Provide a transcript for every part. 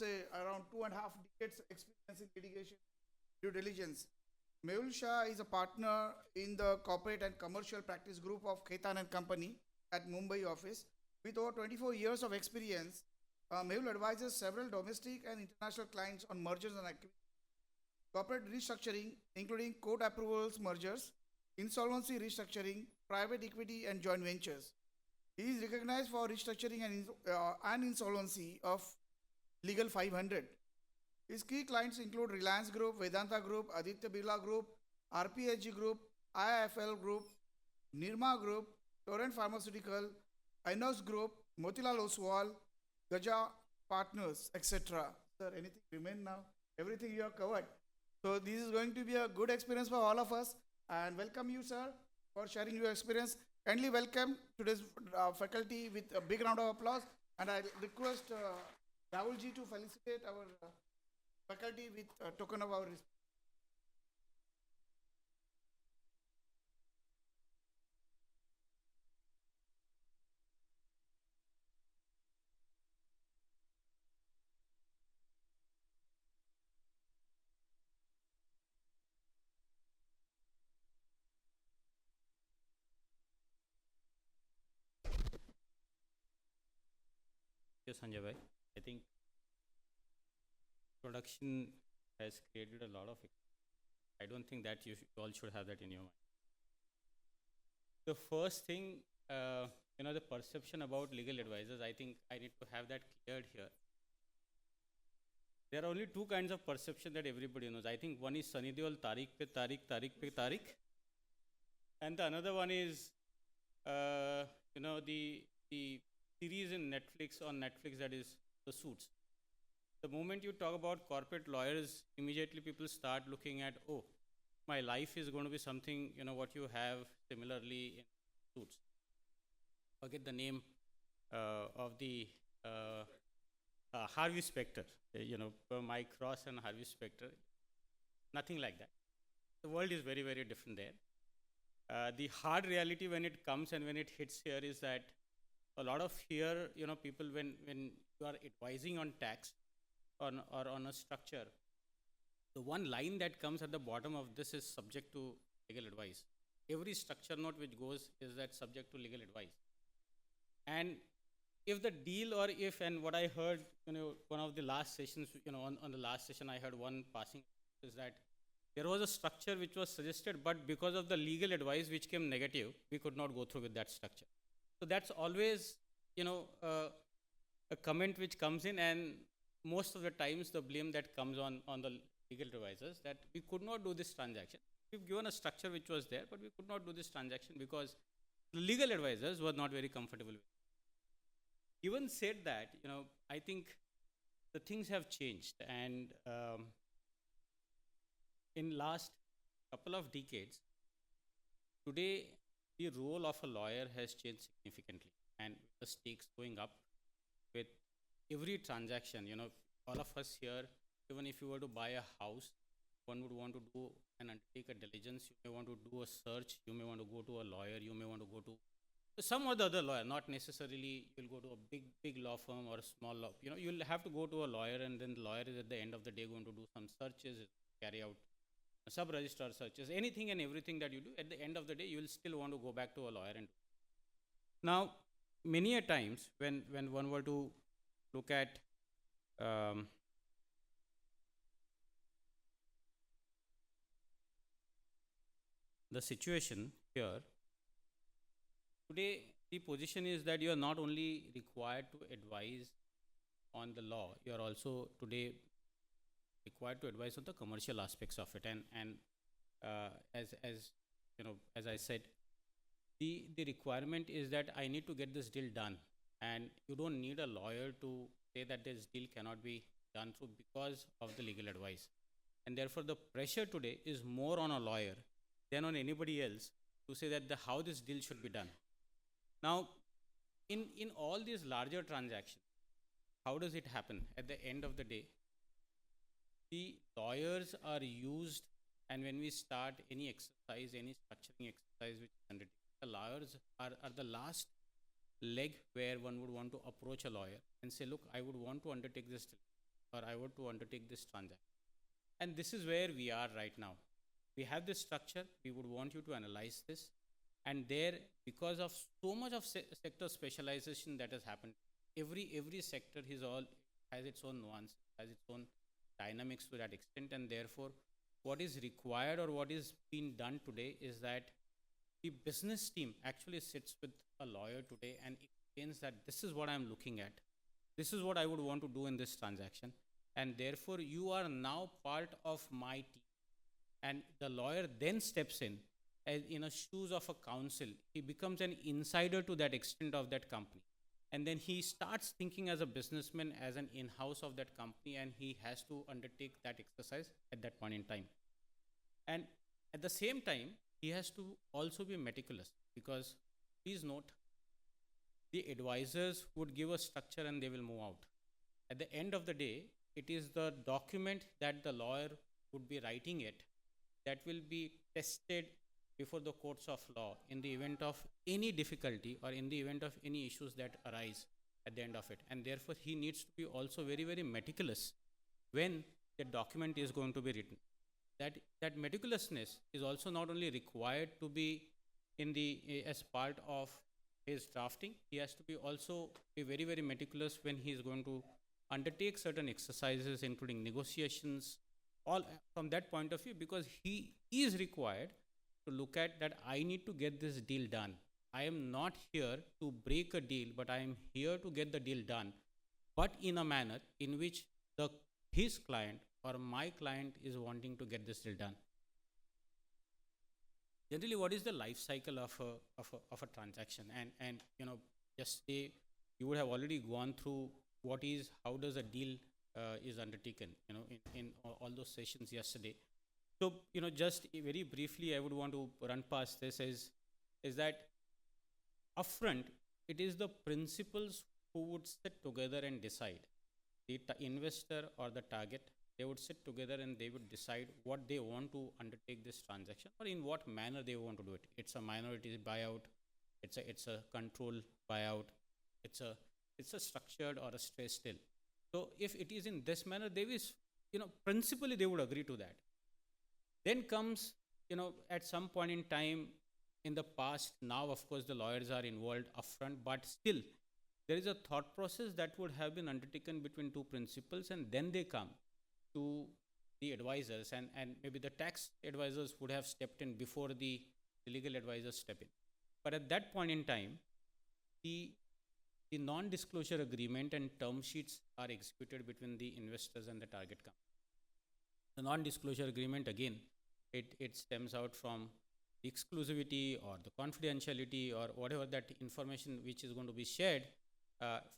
say, around 2.5 decades experience in litigation due diligence. Mehul Shah is a partner in the corporate and commercial practice group of Khaitan and Company at Mumbai office. With over 24 years of experience, Mehul advises several domestic and international clients on mergers and acquisitions, corporate restructuring, including court approvals mergers, insolvency restructuring, private equity, and joint ventures. He is recognized for restructuring and insolvency of Legal 500. His key clients include Reliance Group, Vedanta Group, Aditya Birla Group, RPSG Group, IIFL Group, Nirma Group, Torrent Pharmaceutical, Inox Group, Motilal Oswal, Gaja Partners, etc. Sir, anything remain now? Everything you have covered. So this is going to be a good experience for all of us. And welcome you, sir, for sharing your experience. Kindly welcome today's faculty with a big round of applause. And I request Rahul ji to felicitate our faculty with a token of our respect. Yes, Sanjay bhai. I think production has created a lot of. I don't think that all should have that in your mind. The first thing, the perception about legal advisors, I think I need to have that cleared here. There are only two kinds of perception that everybody knows. I think one is Sunny Deol, Tariq pe Tariq, Tariq pe Tariq. And the another one is, the series in Netflix, on Netflix, that is The Suits. The moment you talk about corporate lawyers, immediately people start looking at, oh, my life is going to be something, what you have similarly in Suits. Forget the name of the Harvey Specter, Mike Ross and Harvey Specter. Nothing like that. The world is very, very different there. The hard reality when it comes and when it hits here is that a lot of here, people, when you are advising on tax or on a structure, the one line that comes at the bottom of this is subject to legal advice. Every structure note which goes is that subject to legal advice. And if the deal or if, and what I heard, one of the last sessions, on the last session, I heard one passing is that there was a structure which was suggested, but because of the legal advice which came negative, we could not go through with that structure. So that's always, a comment which comes in, and most of the times the blame that comes on the legal advisors that we could not do this transaction. We've given a structure which was there, but we could not do this transaction because the legal advisors were not very comfortable with it. Even said that, I think the things have changed, and in last couple of decades, today the role of a lawyer has changed significantly, and the stakes going up with every transaction. All of us here, even if you were to buy a house, one would want to do and undertake a diligence. You may want to do a search. You may want to go to a lawyer. You may want to go to some other lawyer. Not necessarily you'll go to a big law firm or a small law. You'll have to go to a lawyer, and then the lawyer is at the end of the day going to do some searches, carry out sub-registrar searches, anything and everything that you do. At the end of the day, you will still want to go back to a lawyer and do. Now, many a times when one were to look at the situation here, today the position is that you are not only required to advise on the law, you are also today required to advise on the commercial aspects of it. And as I said, the requirement is that I need to get this deal done, and you don't need a lawyer to say that this deal cannot be done through because of the legal advice. And therefore, the pressure today is more on a lawyer than on anybody else to say that how this deal should be done. Now, in all these larger transactions, how does it happen? At the end of the day, the lawyers are used, and when we start any exercise, any structuring exercise which is undertaken, the lawyers are the last leg where one would want to approach a lawyer and say, look, I would want to undertake this. or I want to undertake this transaction. And this is where we are right now. We have this structure. We would want you to analyze this. And there, because of so much of sector specialization that has happened, every sector has its own nuance, has its own dynamics to that extent. And therefore, what is required or what is being done today is that the business team actually sits with a lawyer today and explains that this is what I'm looking at. This is what I would want to do in this transaction. And therefore, you are now part of my team. And the lawyer then steps in as in a shoes of a counsel. He becomes an insider to that extent of that company. And then he starts thinking as a businessman, as an in-house of that company, and he has to undertake that exercise at that point in time. And at the same time, he has to also be meticulous, because please note, the advisors would give a structure and they will move out. At the end of the day, it is the document that the lawyer would be writing it that will be tested before the courts of law in the event of any difficulty or in the event of any issues that arise at the end of it. And therefore, he needs to be also very, very meticulous when the document is going to be written. That meticulousness is also not only required to be as part of his drafting. He has to be also be very, very meticulous when he is going to undertake certain exercises, including negotiations, all from that point of view, because he is required to look at that I need to get this deal done. I am not here to break a deal, but I am here to get the deal done, but in a manner in which his client or my client is wanting to get this deal done. Generally, what is the life cycle of a transaction? And yesterday you would have already gone through how does a deal is undertaken, in all those sessions yesterday. So, just very briefly, I would want to run past this is that upfront, it is the principals who would sit together and decide. The investor or the target, they would sit together and they would decide what they want to undertake this transaction, or in what manner they want to do it. It's a minority buyout, it's a control buyout, it's a structured or a stressed deal. So if it is in this manner, they is, principally they would agree to that. Then comes, at some point in time in the past, now of course the lawyers are involved upfront, but still there is a thought process that would have been undertaken between two principals, and then they come to the advisors, and maybe the tax advisors would have stepped in before the legal advisors step in. But at that point in time, the non-disclosure agreement and term sheets are executed between the investors and the target company. The non-disclosure agreement, again, it stems out from the exclusivity or the confidentiality or whatever that information which is going to be shared.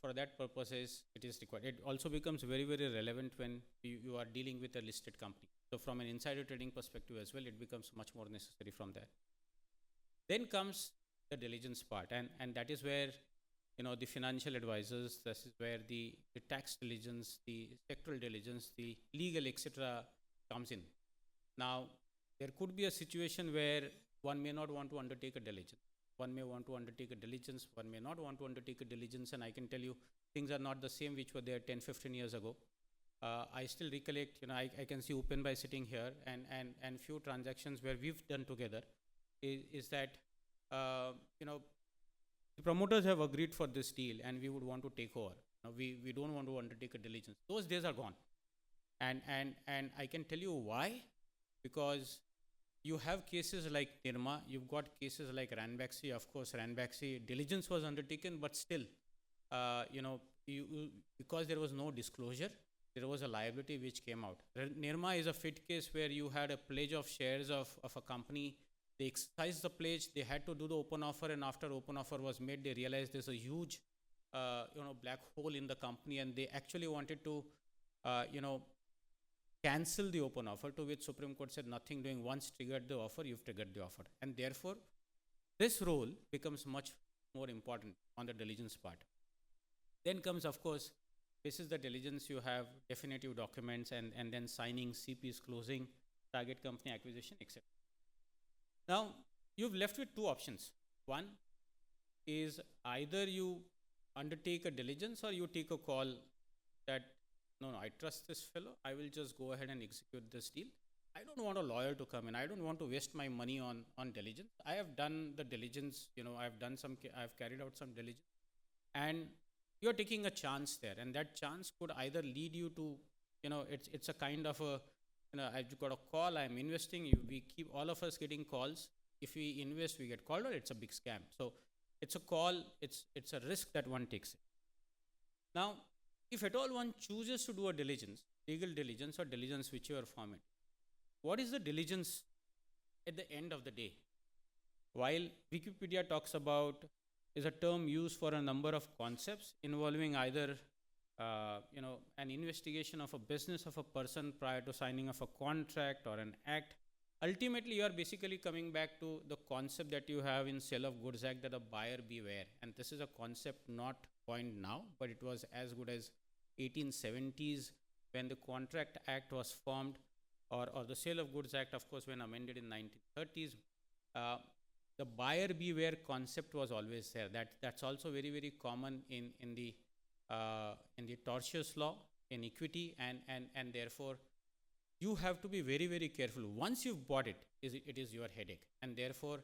For that purposes, it is required. It also becomes very, very relevant when you are dealing with a listed company. So from an insider trading perspective as well, it becomes much more necessary from there. Then comes the diligence part, and that is where the financial advisors, this is where the tax diligence, the sectoral diligence, the legal, etc. comes in. Now, there could be a situation where one may not want to undertake a diligence. One may want to undertake a diligence, one may not want to undertake a diligence, and I can tell you things are not the same which were there 10, 15 years ago. I still recollect, I can see Upenbhai sitting here, and few transactions where we've done together is that, the promoters have agreed for this deal and we would want to take over. We don't want to undertake a diligence. Those days are gone. And I can tell you why, because you have cases like Nirma, you've got cases like Ranbaxy. Of course, Ranbaxy diligence was undertaken, but still, because there was no disclosure, there was a liability which came out. Nirma is a fit case where you had a pledge of shares of a company. They exercised the pledge, they had to do the open offer, and after open offer was made, they realized there's a huge, black hole in the company, and they actually wanted to, cancel the open offer, to which Supreme Court said nothing doing. Once triggered the offer, you've triggered the offer. And therefore, this role becomes much more important on the diligence part. Then comes, of course, this is the diligence. You have definitive documents and then signing, CPs, closing, target company acquisition, etc. Now, you've left with two options. One is either you undertake a diligence or you take a call that no, no, I trust this fellow. I will just go ahead and execute this deal. I don't want a lawyer to come in. I don't want to waste my money on diligence. I have done the diligence, I've carried out some diligence, and you're taking a chance there, and that chance could either lead you to, it's a kind of a, I've got a call, I'm investing, we keep all of us getting calls. If we invest, we get called, or it's a big scam. So it's a call, it's a risk that one takes. Now, if at all one chooses to do a diligence, legal diligence or diligence, whichever format, what is the diligence at the end of the day? While Wikipedia talks about is a term used for a number of concepts involving either an investigation of a business of a person prior to signing of a contract or an act. Ultimately, you are basically coming back to the concept that you have in Sale of Goods Act, that a buyer beware. And this is a concept not coined now, but it was as good as 1870s when the Contract Act was formed, or the Sale of Goods Act, of course, when amended in 1930s. The buyer beware concept was always there. That's also very, very common in the tortious law, in equity, and therefore you have to be very, very careful. Once you've bought it, it is your headache. And therefore,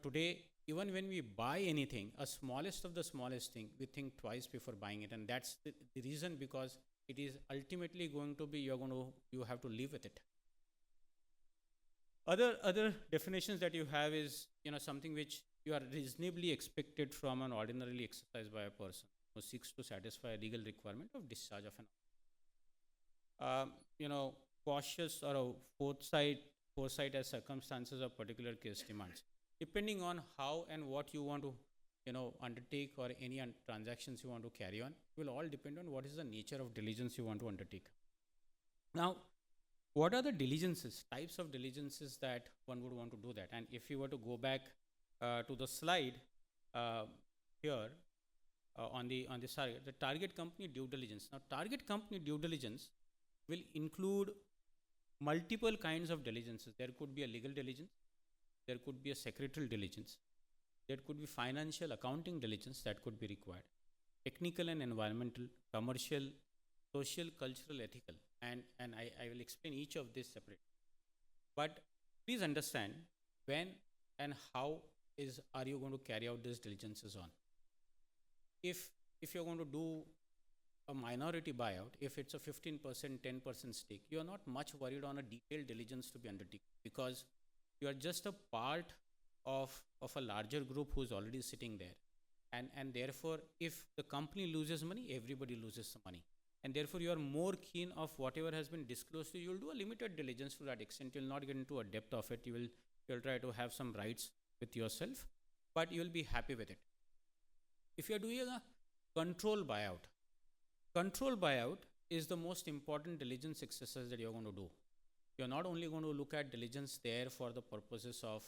today, even when we buy anything, a smallest of the smallest thing, we think twice before buying it. And that's the reason, because it is ultimately going to be, you have to live with it. Other definitions that you have is, something which you are reasonably expected from an ordinarily exercised by a person who seeks to satisfy a legal requirement of discharge of an cautious or a foresight as circumstances of particular case demands. Depending on how and what you want to, undertake, or any transactions you want to carry on, will all depend on what is the nature of diligence you want to undertake. Now, what are the diligences, types of diligences that one would want to do that? And if you were to go back to the slide here on the slide, the target company due diligence. Now, target company due diligence will include multiple kinds of diligences. There could be a legal diligence, there could be a secretarial diligence, there could be financial accounting diligence that could be required, technical and environmental, commercial, social, cultural, ethical, and I will explain each of these separately. But please understand when and how are you going to carry out these diligences on. If you're going to do a minority buyout, if it's a 15%, 10% stake, you are not much worried on a detailed diligence to be undertaken, because you are just a part of a larger group who is already sitting there. And therefore, if the company loses money, everybody loses some money. And therefore, you are more keen of whatever has been disclosed to you. You will do a limited diligence to that extent. You will not get into a depth of it. You will try to have some rights with yourself, but you will be happy with it. If you are doing a control buyout is the most important diligence exercise that you are going to do. You are not only going to look at diligence there for the purposes of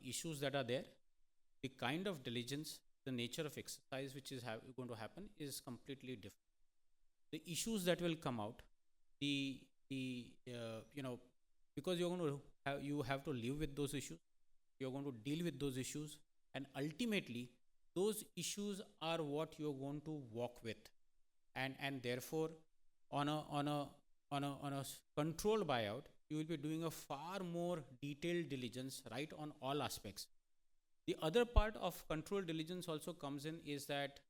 issues that are there. The kind of diligence, the nature of exercise which is going to happen is completely different. The issues that will come out, because you're going to you have to live with those issues, you're going to deal with those issues, and ultimately those issues are what you're going to walk with. And therefore, on a controlled buyout, you will be doing a far more detailed diligence, right, on all aspects. The other part of controlled diligence also comes in is that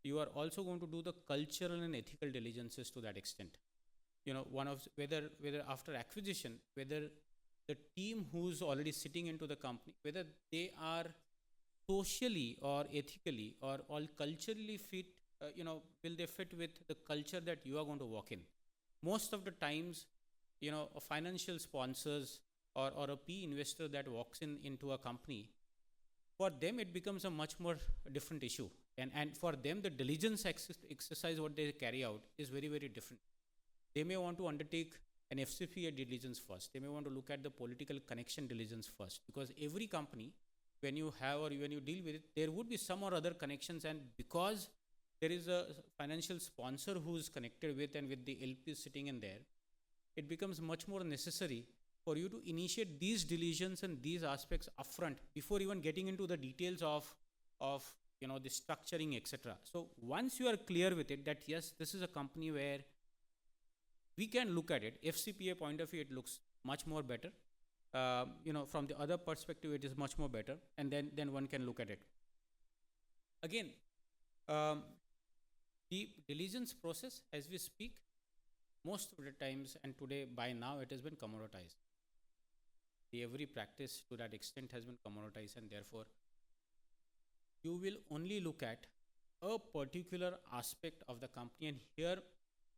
you are also going to do the cultural and ethical diligences to that extent. One of whether after acquisition, whether the team who's already sitting into the company, whether they are socially or ethically or all culturally fit, will they fit with the culture that you are going to walk in? Most of the times, a financial sponsors or a PE investor that walks into a company, for them it becomes a much more different issue. And for them, the diligence exercise what they carry out is very, very different. They may want to undertake an FCPA diligence first. They may want to look at the political connection diligence first, because every company, when you have or when you deal with it, there would be some or other connections, and because there is a financial sponsor who is connected with and with the LP sitting in there, it becomes much more necessary for you to initiate these diligence and these aspects upfront before even getting into the details of the structuring, etc. So once you are clear with it that yes, this is a company where we can look at it, FCPA point of view, it looks much more better. From the other perspective, it is much more better, and then one can look at it. Again, the diligence process, as we speak, most of the times, and today by now, it has been commoditized. Every practice to that extent has been commoditized, and therefore, you will only look at a particular aspect of the company, and here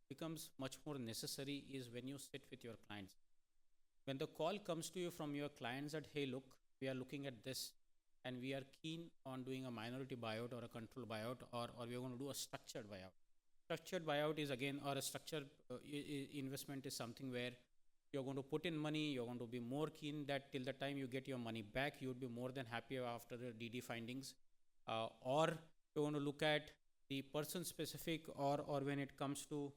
becomes much more necessary is when you sit with your clients. When the call comes to you from your clients that, hey, look, we are looking at this and we are keen on doing a minority buyout or a controlled buyout, or we are going to do a structured buyout. Structured buyout is again, or a structured investment is something where you're going to put in money, you're going to be more keen that till the time you get your money back, you would be more than happy after the DD findings. Or you're going to look at the person specific, or when it comes to,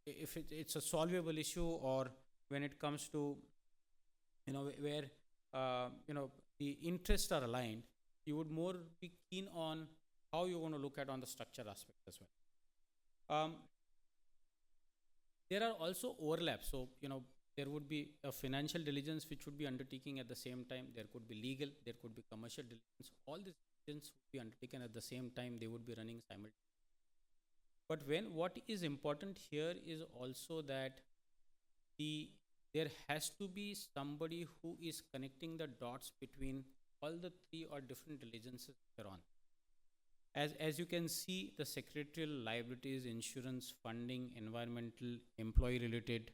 if it's a solvable issue, or when it comes to, where, the interests are aligned, you would more be keen on how you're going to look at on the structure aspect as well. There are also overlaps. So, there would be a financial diligence which would be undertaking at the same time. There could be legal, there could be commercial diligence. All these diligence would be undertaken at the same time. They would be running simultaneously. But what is important here is also that there has to be somebody who is connecting the dots between all the three or different diligences that are on. As you can see, the secretarial liabilities, insurance, funding, environmental, employee related,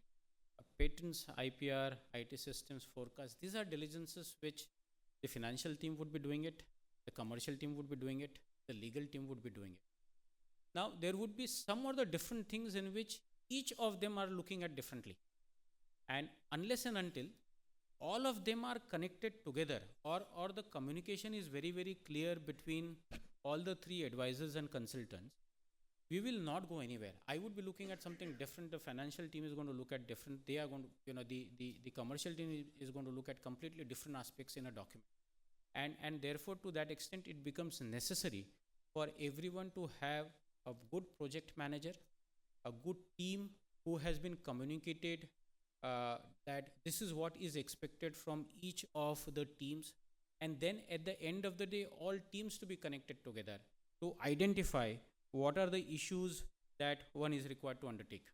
patents, IPR, IT systems, forecast, these are diligences which the financial team would be doing it, the commercial team would be doing it, the legal team would be doing it. Now, there would be some other different things in which each of them are looking at differently. And unless and until all of them are connected together, or the communication is very, very clear between all the three advisors and consultants, we will not go anywhere. I would be looking at something different. The financial team is going to look at different. They are going to, the commercial team is going to look at completely different aspects in a document. And therefore, to that extent, it becomes necessary for everyone to have a good project manager, a good team who has been communicated that this is what is expected from each of the teams. And then at the end of the day, all teams to be connected together to identify what are the issues that one is required to undertake.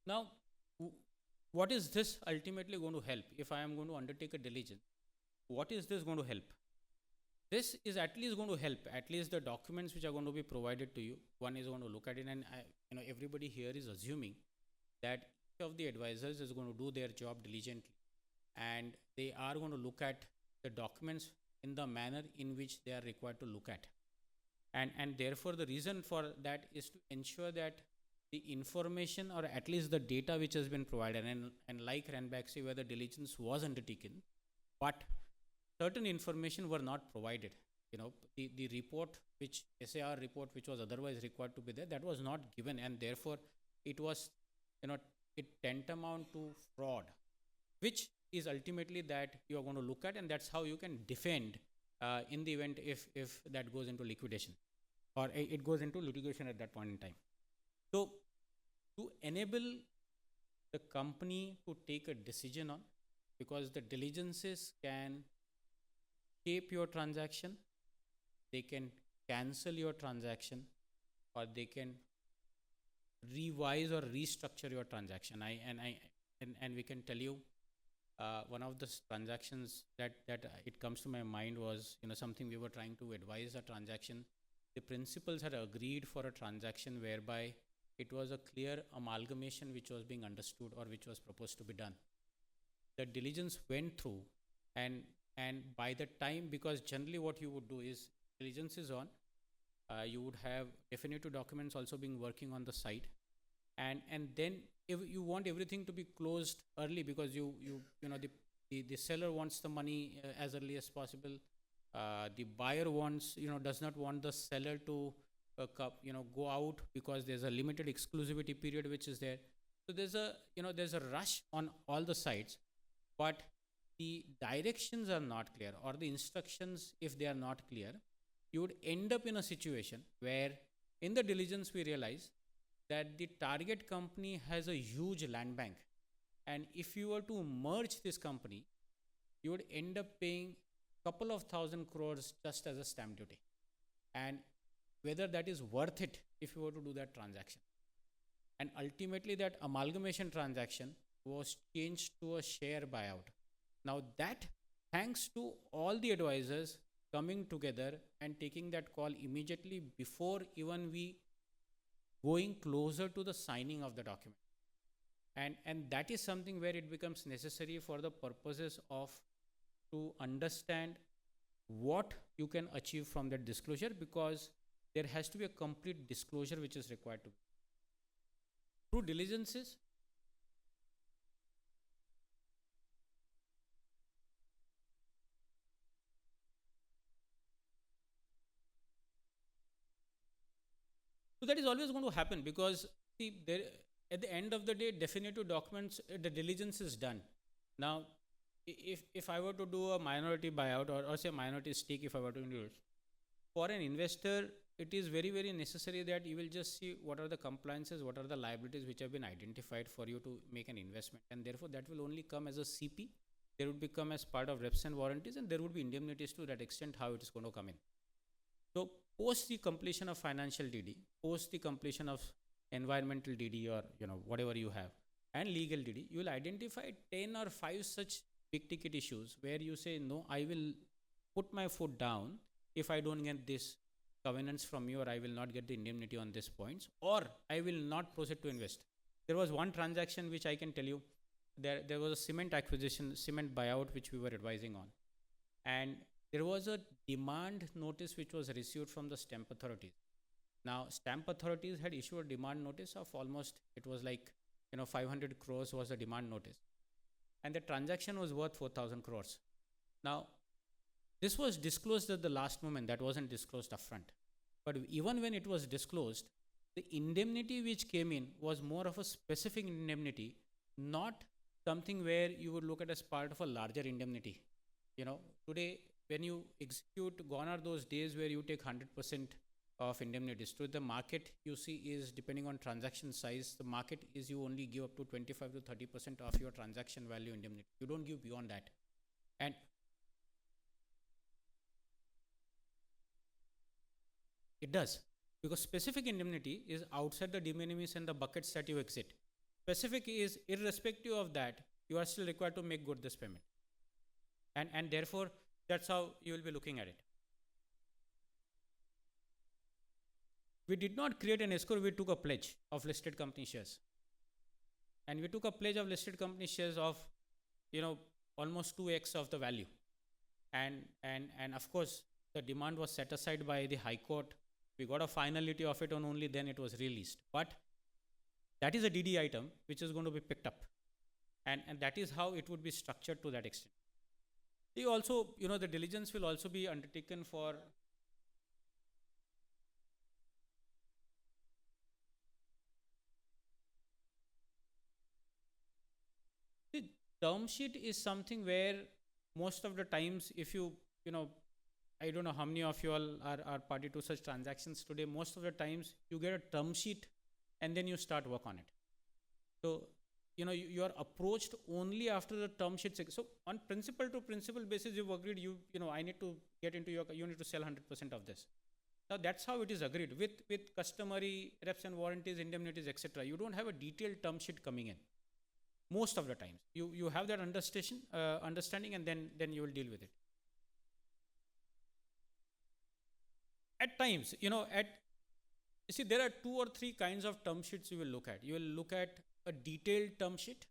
Now, what is this ultimately going to help? If I am going to undertake a diligence, what is this going to help? This is at least going to help, at least the documents which are going to be provided to you, one is going to look at it, and everybody here is assuming that each of the advisors is going to do their job diligently, and they are going to look at the documents in the manner in which they are required to look at. And therefore, the reason for that is to ensure that the information, or at least the data which has been provided, and like Ranbaxy, where the diligence was undertaken, but certain information were not provided. The report, which SAR report, which was otherwise required to be there, that was not given, and therefore it was, it tantamount to fraud, which is ultimately that you are going to look at, and that's how you can defend in the event if that goes into liquidation, or it goes into litigation at that point in time. So, to enable the company to take a decision on, because the diligences can shape your transaction, they can cancel your transaction, or they can revise or restructure your transaction. And we can tell you, one of the transactions that it comes to my mind was, something we were trying to advise a transaction. The principals had agreed for a transaction whereby it was a clear amalgamation which was being understood, or which was proposed to be done. The diligence went through, and by the time, because generally what you would do is, diligence is on, you would have definitive documents also being working on the side, and then if you want everything to be closed early, because the seller wants the money as early as possible, the buyer wants, does not want the seller to go out, because there's a limited exclusivity period which is there. So there's a rush on all the sides, but the directions are not clear or the instructions, if they are not clear, you would end up in a situation where in the diligence we realize that the target company has a huge land bank. And if you were to merge this company, you would end up paying couple of thousand crores just as a stamp duty. And whether that is worth it if you were to do that transaction. And ultimately that amalgamation transaction was changed to a share buyout. Now that, thanks to all the advisors coming together and taking that call immediately before even we going closer to the signing of the document. And that is something where it becomes necessary for the purposes of to understand what you can achieve from that disclosure, because there has to be a complete disclosure which is required to be. Through diligences, so that is always going to happen, because see, there, at the end of the day, definitive documents, the diligence is done. Now, if I were to do a minority buyout or say minority stake, if I were to do it, for an investor, it is very, very necessary that you will just see what are the compliances, what are the liabilities which have been identified for you to make an investment. And therefore, that will only come as a CP. There would become as part of reps and warranties, and there would be indemnities to that extent how it is going to come in. So post the completion of financial DD, post the completion of environmental DD or whatever you have, and legal DD, you will identify 10 or 5 such big ticket issues where you say, no, I will put my foot down if I don't get this covenants from you, or I will not get the indemnity on these points, or I will not proceed to invest. There was one transaction which I can tell you, there was a cement acquisition, cement buyout which we were advising on. And there was a demand notice which was received from the stamp authorities. Now, stamp authorities had issued a demand notice of almost, it was like, 500 crores was a demand notice. And the transaction was worth 4,000 crores. Now, this was disclosed at the last moment, that wasn't disclosed upfront. But even when it was disclosed, the indemnity which came in was more of a specific indemnity, not something where you would look at as part of a larger indemnity. Today, when you execute, gone are those days where you take 100% of indemnities. So the market you see is, depending on transaction size, the market is you only give up to 25 to 30% of your transaction value indemnity. You don't give beyond that. And it does, because specific indemnity is outside the de minimis and the buckets that you exit. Specific is irrespective of that, you are still required to make good this payment. And therefore, that's how you will be looking at it. We did not create an escrow, we took a pledge of listed company shares. And we took a pledge of listed company shares of, almost 2x of the value. And of course, the demand was set aside by the High Court. We got a finality of it, and only then it was released. But that is a DD item which is going to be picked up. And that is how it would be structured to that extent. They also, the diligence will also be undertaken for the term sheet is something where most of the times, if you I don't know how many of you all are party to such transactions today. Most of the times you get a term sheet and then you start work on it. So, you are approached only after the term sheet. So on principle to principle basis, you've agreed, I need to get into you need to sell 100% of this. Now that's how it is agreed with customary reps and warranties, indemnities, etc. You don't have a detailed term sheet coming in. Most of the times you have that understanding, and then you will deal with it. At times, you see, there are 2 or 3 kinds of term sheets you will look at. You will look at a detailed term sheet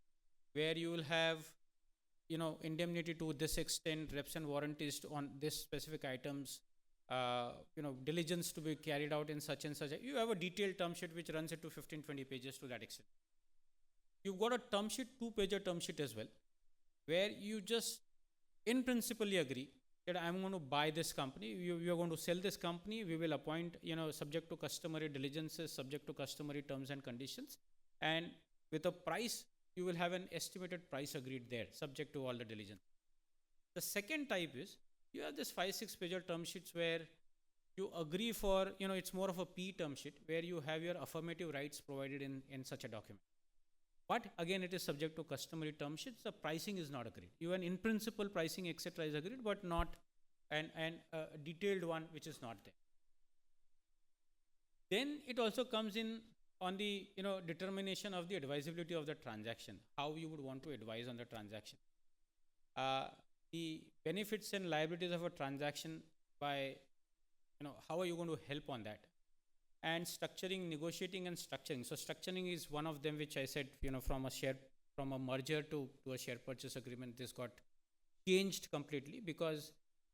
where you will have, indemnity to this extent, reps and warranties on this specific items, diligence to be carried out in such and such. You have a detailed term sheet which runs it to 15, 20 pages to that extent. You've got a term sheet, 2-pager term sheet as well, where you just in principle agree that I'm going to buy this company, you are going to sell this company, we will appoint, subject to customary diligences, subject to customary terms and conditions, and with a price, you will have an estimated price agreed there, subject to all the diligence. The second type is you have this 5-6 pager term sheets where you agree for, it's more of a P term sheet where you have your affirmative rights provided in such a document. But again, it is subject to customary term sheets. The pricing is not agreed. Even in principle, pricing, etc., is agreed, but not an detailed one which is not there. Then it also comes in on the determination of the advisability of the transaction, how you would want to advise on the transaction. The benefits and liabilities of a transaction by, how are you going to help on that? And structuring, negotiating and structuring. So structuring is one of them, which I said, from a merger to a share purchase agreement, this got changed completely because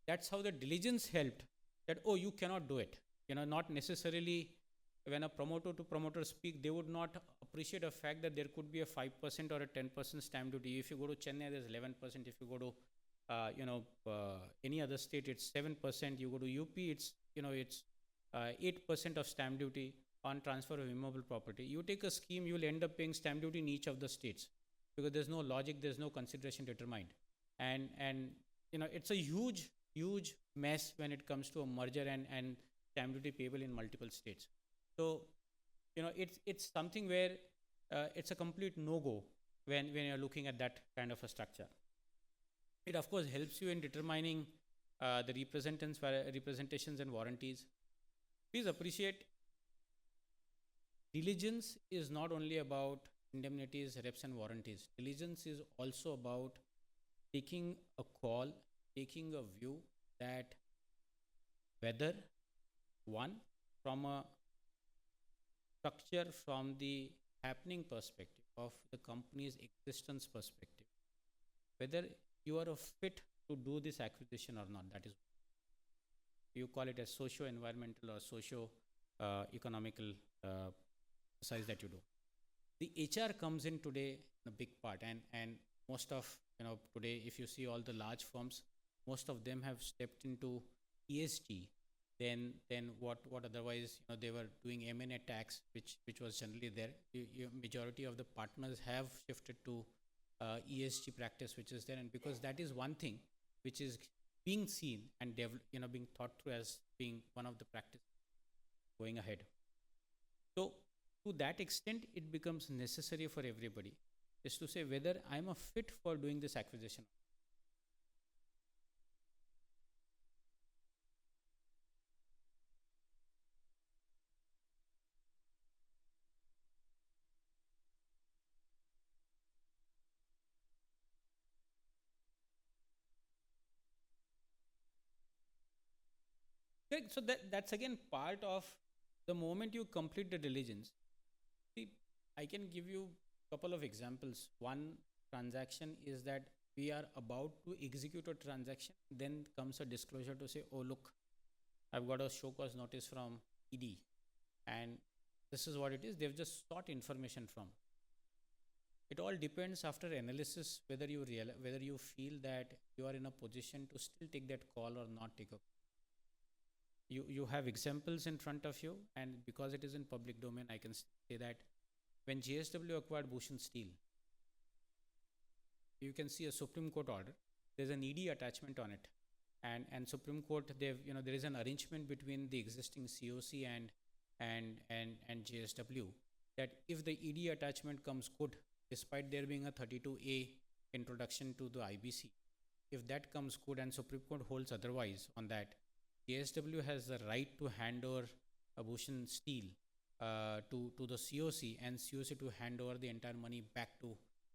that's how the diligence helped that, oh, you cannot do it. Not necessarily when a promoter to promoter speak, they would not appreciate the fact that there could be a 5% or a 10% stamp duty. If you go to Chennai, there's 11%. If you go to any other state, it's 7%. You go to UP, it's 8% of stamp duty on transfer of immovable property. You take a scheme, you will end up paying stamp duty in each of the states because there's no logic, there's no consideration determined, and it's a huge mess when it comes to a merger and stamp duty payable in multiple states. So it's something where it's a complete no-go when you're looking at that kind of a structure. It of course helps you in determining the representations and warranties. Please appreciate, diligence is not only about indemnities, reps and warranties. Diligence is also about taking a call, taking a view that whether one, from a structure, from the happening perspective of the company's existence perspective, whether you are a fit to do this acquisition or not. That is, you call it as socio-environmental or socio-economical exercise that you do. The HR comes in today in a big part, and most of today, if you see all the large firms, most of them have stepped into ESG. Then what otherwise they were doing M&A tax, which was generally there. Majority of the partners have shifted to ESG practice, which is there, and because that is one thing which is being seen and being thought through as being one of the practice going ahead. So to that extent, it becomes necessary for everybody is to say whether I'm a fit for doing this acquisition. Correct. So that's again part of the moment you complete the diligence. See, I can give you a couple of examples. One transaction is that we are about to execute a transaction, then comes a disclosure to say, oh look, I've got a show cause notice from ED, and this is what it is. They've just sought information from. It all depends after analysis whether you feel that you are in a position to still take that call or not take a. You have examples in front of you, and because it is in public domain, I can say that when JSW acquired Bhushan Steel, you can see a Supreme Court order. There's an ED attachment on it, and Supreme Court, there is an arrangement between the existing COC and JSW that if the ED attachment comes good, despite there being a 32A introduction to the IBC, if that comes good and Supreme Court holds otherwise on that, JSW has the right to hand over a Bhushan Steel to the COC, and COC to hand over the entire money back to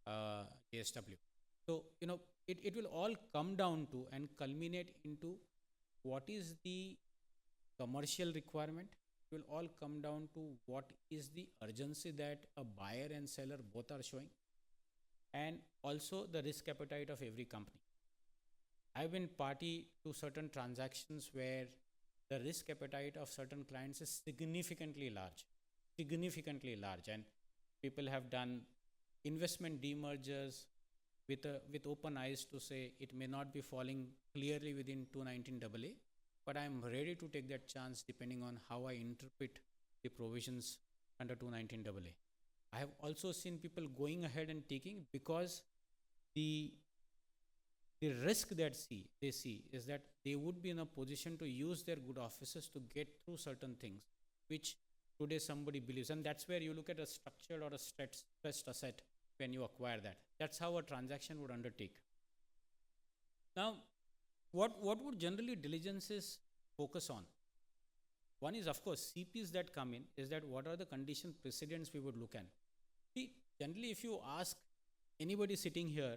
JSW. So, it will all come down to and culminate into what is the commercial requirement. It will all come down to what is the urgency that a buyer and seller both are showing, and also the risk appetite of every company. I've been party to certain transactions where the risk appetite of certain clients is significantly large, and people have done investment demergers with open eyes to say it may not be falling clearly within 219AA, but I'm ready to take that chance depending on how I interpret the provisions under 219AA. I have also seen people going ahead and taking because the the risk that they see is that they would be in a position to use their good offices to get through certain things, which today somebody believes. And that's where you look at a structured or a stressed asset when you acquire that. That's how a transaction would undertake. Now, what would generally diligences focus on? One is, of course, CPs that come in, is that what are the condition precedents we would look at. See, generally, if you ask anybody sitting here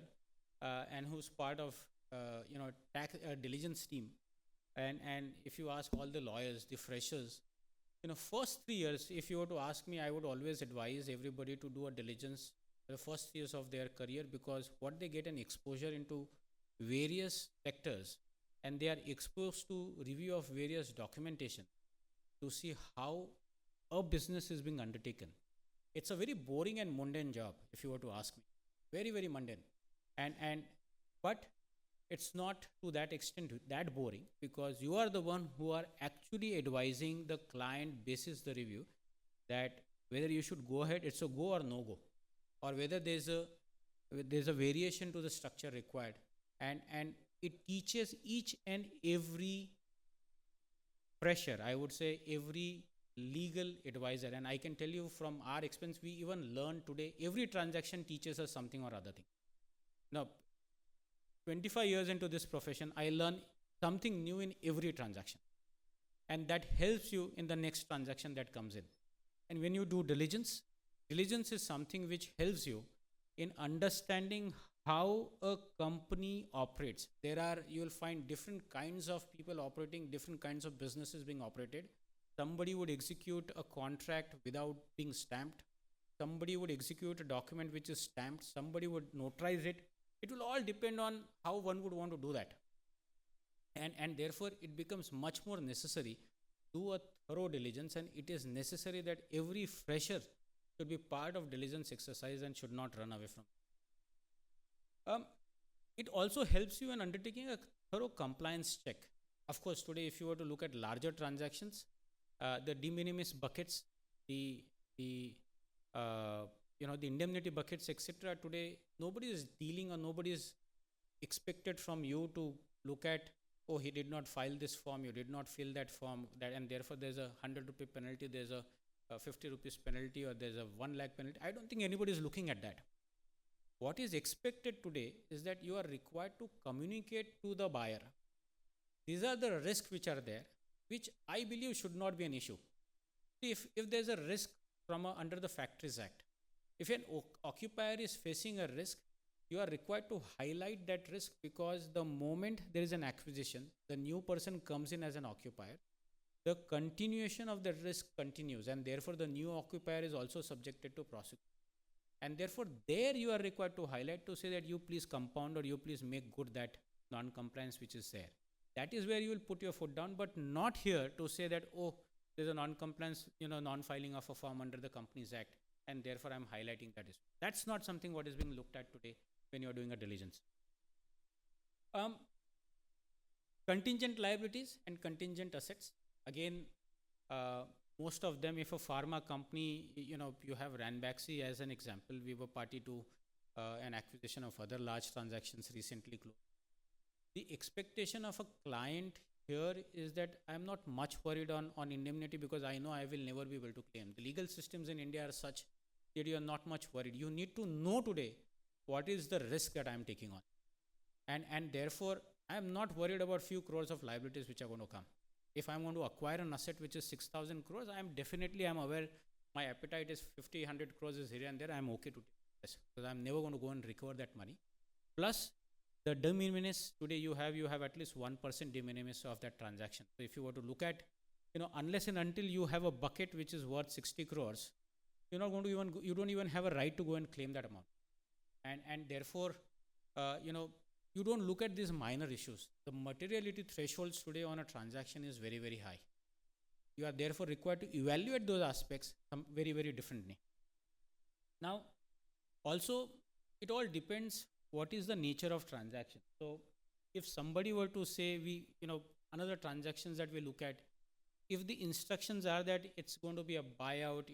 and who's part of tax diligence team, and if you ask all the lawyers, the freshers, first 3 years, if you were to ask me, I would always advise everybody to do a diligence the first years of their career, because what they get an exposure into various sectors, and they are exposed to review of various documentation to see how a business is being undertaken. It's a very boring and mundane job, if you were to ask me. Very, very mundane. But it's not to that extent that boring, because you are the one who are actually advising the client basis the review that whether you should go ahead, it's a go or no go, or whether there's a variation to the structure required. And it teaches each and every fresher, I would say every legal advisor, and I can tell you from our experience, we even learn today, every transaction teaches us something or other thing. Now, 25 years into this profession, I learn something new in every transaction, and that helps you in the next transaction that comes in. And when you do diligence is something which helps you in understanding how a company operates. You will find different kinds of people operating, different kinds of businesses being operated. Somebody would execute a contract without being stamped. Somebody would execute a document which is stamped. Somebody would notarize it. It will all depend on how one would want to do that. And therefore, it becomes much more necessary to do a thorough diligence, and it is necessary that every fresher should be part of diligence exercise and should not run away from it. It also helps you in undertaking a thorough compliance check. Of course, today, if you were to look at larger transactions, the de minimis buckets, the indemnity buckets, etc. Today, nobody is dealing, or nobody is expected from you to look at, oh, he did not file this form, you did not fill that form, and therefore there's a 100 rupee penalty, there's a 50 rupees penalty, or there's a 1 lakh penalty. I don't think anybody is looking at that. What is expected today is that you are required to communicate to the buyer. These are the risks which are there, which I believe should not be an issue. If there's a risk from under the Factories Act, if an occupier is facing a risk, you are required to highlight that risk, because the moment there is an acquisition, the new person comes in as an occupier, the continuation of the risk continues, and therefore the new occupier is also subjected to prosecution. And therefore, there you are required to highlight, to say that you please compound, or you please make good that non-compliance which is there. That is where you will put your foot down, but not here to say that, oh, there's a non-compliance, non-filing of a form under the Companies Act, and therefore I'm highlighting that issue. That's not something what is being looked at today when you're doing a diligence. Contingent liabilities and contingent assets. Again, most of them, if a pharma company, you have Ranbaxy as an example. We were party to an acquisition of other large transactions recently closed. The expectation of a client here is that I'm not much worried on indemnity, because I know I will never be able to claim. The legal systems in India are such that you are not much worried. You need to know today what is the risk that I'm taking on. And therefore, I'm not worried about few crores of liabilities which are going to come. If I'm going to acquire an asset which is 6,000 crores, I'm aware my appetite is 50, 100 crores is here and there. I'm okay to take this, because I'm never going to go and recover that money. Plus, the de minimis, today you have at least 1% de minimis of that transaction. So if you were to look at, unless and until you have a bucket which is worth 60 crores, you're not going to you don't even have a right to go and claim that amount. And therefore, you don't look at these minor issues. The materiality thresholds today on a transaction is very, very high. You are therefore required to evaluate those aspects very, very differently. Now, also, it all depends what is the nature of transaction. So, if somebody were to say, another transactions that we look at, if the instructions are that it's going to be a buyout,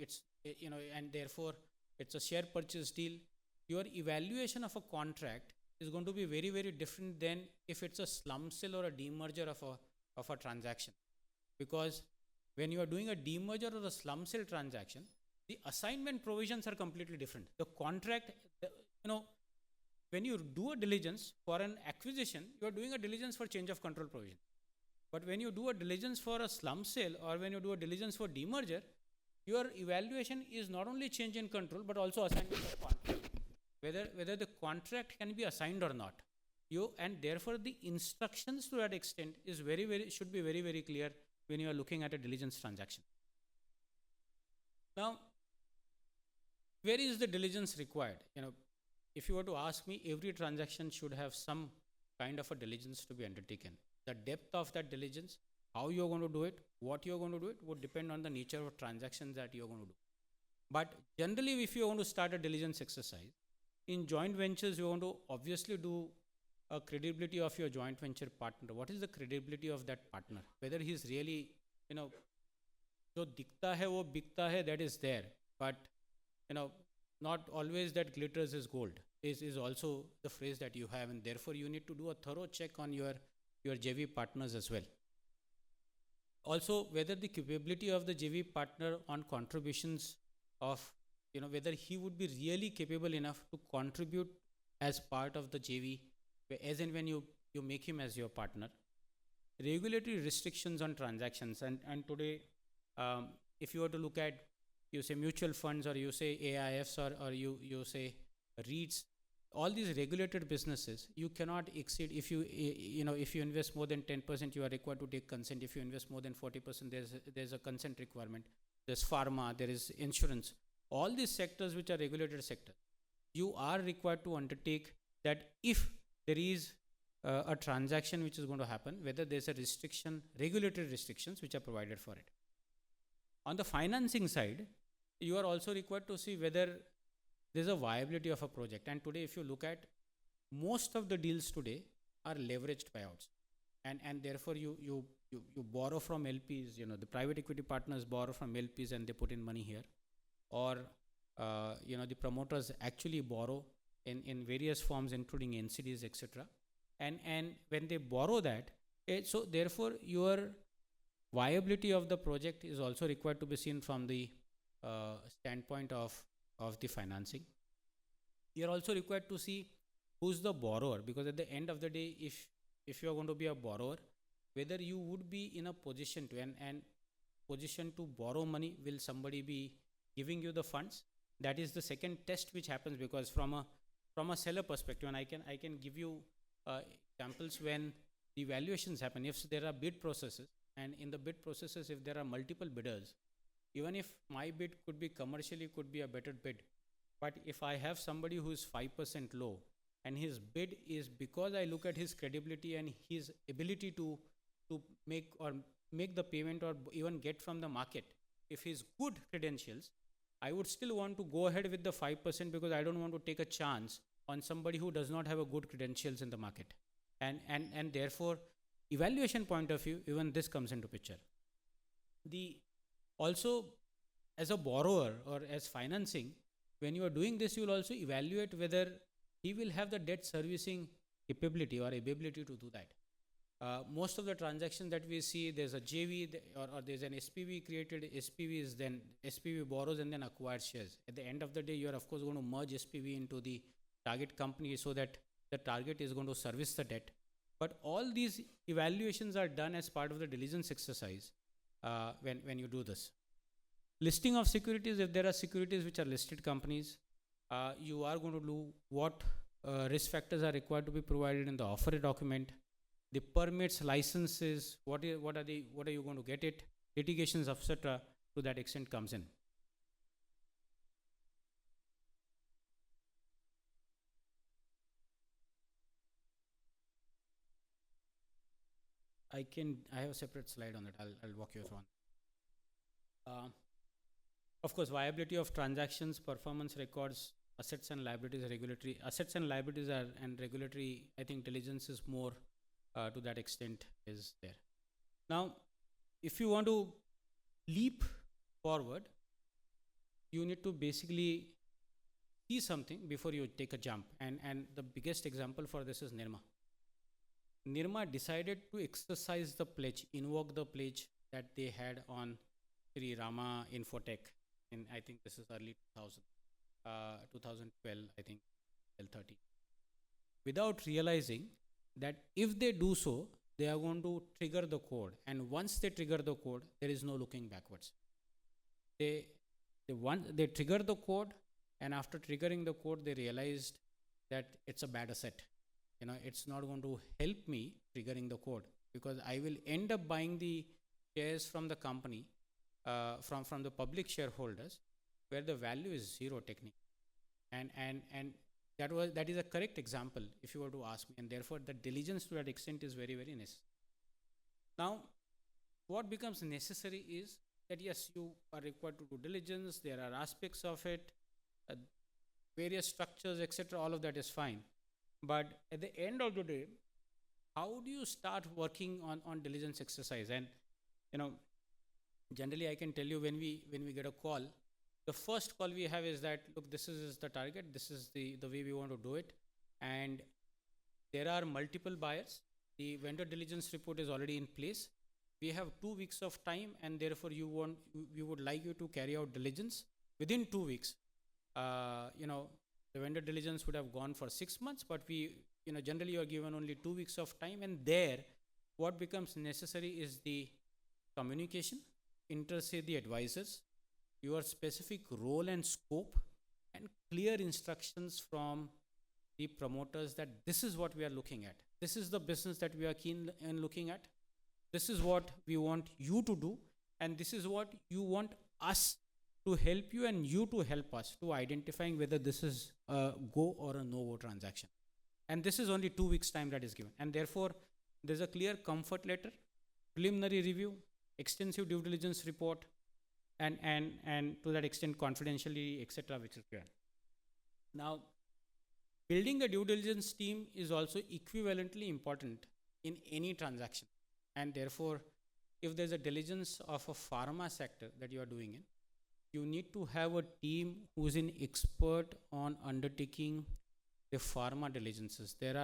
and therefore it's a share purchase deal, your evaluation of a contract is going to be very, very different than if it's a slum sale or a demerger of a transaction. Because when you are doing a demerger or a slum sale transaction, the assignment provisions are completely different. The contract, when you do a diligence for an acquisition, you are doing a diligence for change of control provision. But when you do a diligence for a slum sale or when you do a diligence for demerger, your evaluation is not only change in control but also assignment of contract. Whether the contract can be assigned or not. And therefore the instructions to that extent is should be very, very clear when you are looking at a diligence transaction. Now, where is the diligence required? If you were to ask me, every transaction should have some kind of a diligence to be undertaken. The depth of that diligence, how you're going to do it, what you're going to do it, would depend on the nature of transactions that you're going to do. But generally, if you want to start a diligence exercise, in joint ventures, you want to obviously do a credibility of your joint venture partner. What is the credibility of that partner? Whether he's really, jo dikhta hai wo bikta hai, that is there. But, not always that glitters is gold is also the phrase that you have. And therefore, you need to do a thorough check on your JV partners as well. Also, whether the capability of the JV partner on contributions of, whether he would be really capable enough to contribute as part of the JV, as and when you make him as your partner. Regulatory restrictions on transactions. And today, if you were to look at, you say mutual funds or you say AIFs or you say REITs, all these regulated businesses, you cannot exceed, if you invest more than 10%, you are required to take consent. If you invest more than 40%, there's a consent requirement. There's pharma, there is insurance. All these sectors which are regulated sectors, you are required to undertake that if there is a transaction which is going to happen, whether there's a restriction, regulatory restrictions which are provided for it. On the financing side, you are also required to see whether there's a viability of a project. And today, if you look at most of the deals today are leveraged buyouts. And therefore you borrow from LPs, the private equity partners borrow from LPs and they put in money here. Or, the promoters actually borrow in various forms, including NCDs, etc. And when they borrow that, so therefore your viability of the project is also required to be seen from the standpoint of the financing. You are also required to see who's the borrower, because at the end of the day, if you are going to be a borrower, whether you would be in a position to and position to borrow money, will somebody be giving you the funds? That is the second test which happens, because from a seller perspective, and I can give you examples when the evaluations happen. If there are bid processes, and in the bid processes, if there are multiple bidders, even if my bid could be a better bid, but if I have somebody who is 5% low and his bid is, because I look at his credibility and his ability to make the payment or even get from the market, if he's good credentials, I would still want to go ahead with the 5% because I don't want to take a chance on somebody who does not have a good credentials in the market. And therefore, evaluation point of view, even this comes into picture. Also, as a borrower or as financing, when you are doing this, you will also evaluate whether he will have the debt servicing capability or ability to do that. Most of the transactions that we see, there's a JV or there's an SPV created. SPV is then SPV borrows and then acquires shares. At the end of the day, you are of course going to merge SPV into the target company so that the target is going to service the debt. But all these evaluations are done as part of the diligence exercise when you do this. Listing of securities, if there are securities which are listed companies, you are going to do what risk factors are required to be provided in the offer document. The permits, licenses, what are you going to get it, litigations, etc. to that extent comes in. I have a separate slide on that. I'll walk you through on. Of course, viability of transactions, performance records, assets and liabilities, regulatory assets and liabilities and regulatory. I think diligence is more to that extent is there. Now, if you want to leap forward, you need to basically see something before you take a jump. And the biggest example for this is Nirma. Nirma decided to exercise the pledge, invoke the pledge that they had on Sri Rama Infotech in, I think this is early 2012, I think, 13. Without realizing that if they do so, they are going to trigger the code. And once they trigger the code, there is no looking backwards. They trigger the code, and after triggering the code, they realized that it's a bad asset. It's not going to help me triggering the code, because I will end up buying the shares from the company, from the public shareholders, where the value is zero technically. And that is a correct example if you were to ask me, and therefore the diligence to that extent is very, very necessary. Now, what becomes necessary is that yes, you are required to do diligence, there are aspects of it, various structures, etc. All of that is fine. But at the end of the day, how do you start working on diligence exercise? And generally I can tell you, when we get a call, the first call we have is that, look, this is the target, this is the way we want to do it, and there are multiple buyers. The vendor diligence report is already in place. We have 2 weeks of time, and therefore we would like you to carry out diligence within 2 weeks. The vendor diligence would have gone for 6 months, but generally you are given only 2 weeks of time, and there what becomes necessary is the communication, inter-say the advisors, your specific role and scope, and clear instructions from the promoters that this is what we are looking at. This is the business that we are keen in looking at. This is what we want you to do, and this is what you want us to help you and you to help us to identifying whether this is a go or a no-go transaction. And this is only 2 weeks time that is given. And therefore, there's a clear comfort letter, preliminary review, extensive due diligence report, and to that extent confidentially, etc., which is clear. Now, building a due diligence team is also equivalently important in any transaction. And therefore, if there's a diligence of a pharma sector that you are doing in, you need to have a team who is an expert on undertaking the pharma diligences. There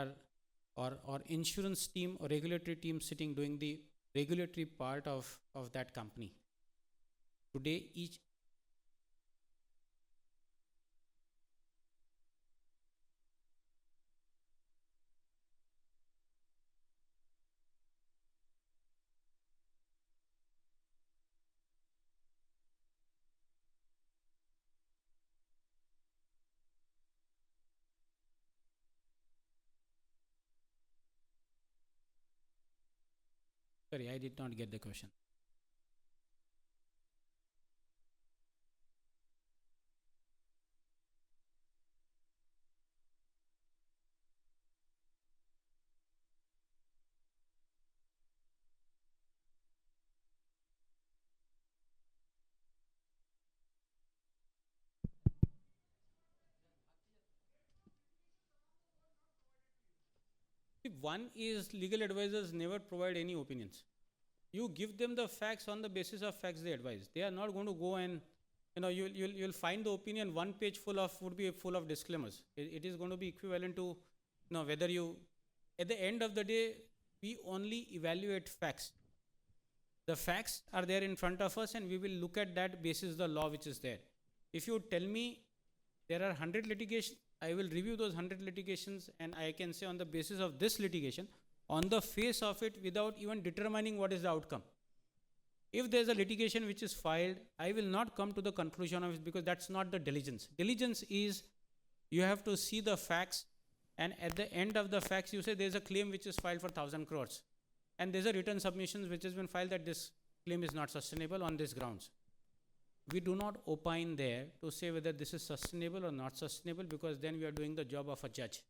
are or insurance team or regulatory team sitting doing the regulatory part of that company. Today, each Sorry, I did not get the question. One is legal advisors never provide any opinions. You give them the facts, on the basis of facts they advise. They are not going to go and you'll find the opinion one page would be full of disclaimers. It is going to be equivalent to whether you, at the end of the day, we only evaluate facts. The facts are there in front of us, and we will look at that basis the law which is there. If you tell me there are 100 litigations, I will review those 100 litigations, and I can say on the basis of this litigation, on the face of it, without even determining what is the outcome. If there is a litigation which is filed, I will not come to the conclusion of it, because that's not the diligence. Diligence is you have to see the facts, and at the end of the facts, you say there is a claim which is filed for 1,000 crores. And there is a written submission which has been filed that this claim is not sustainable on these grounds. We do not opine there to say whether this is sustainable or not sustainable, because then we are doing the job of a judge.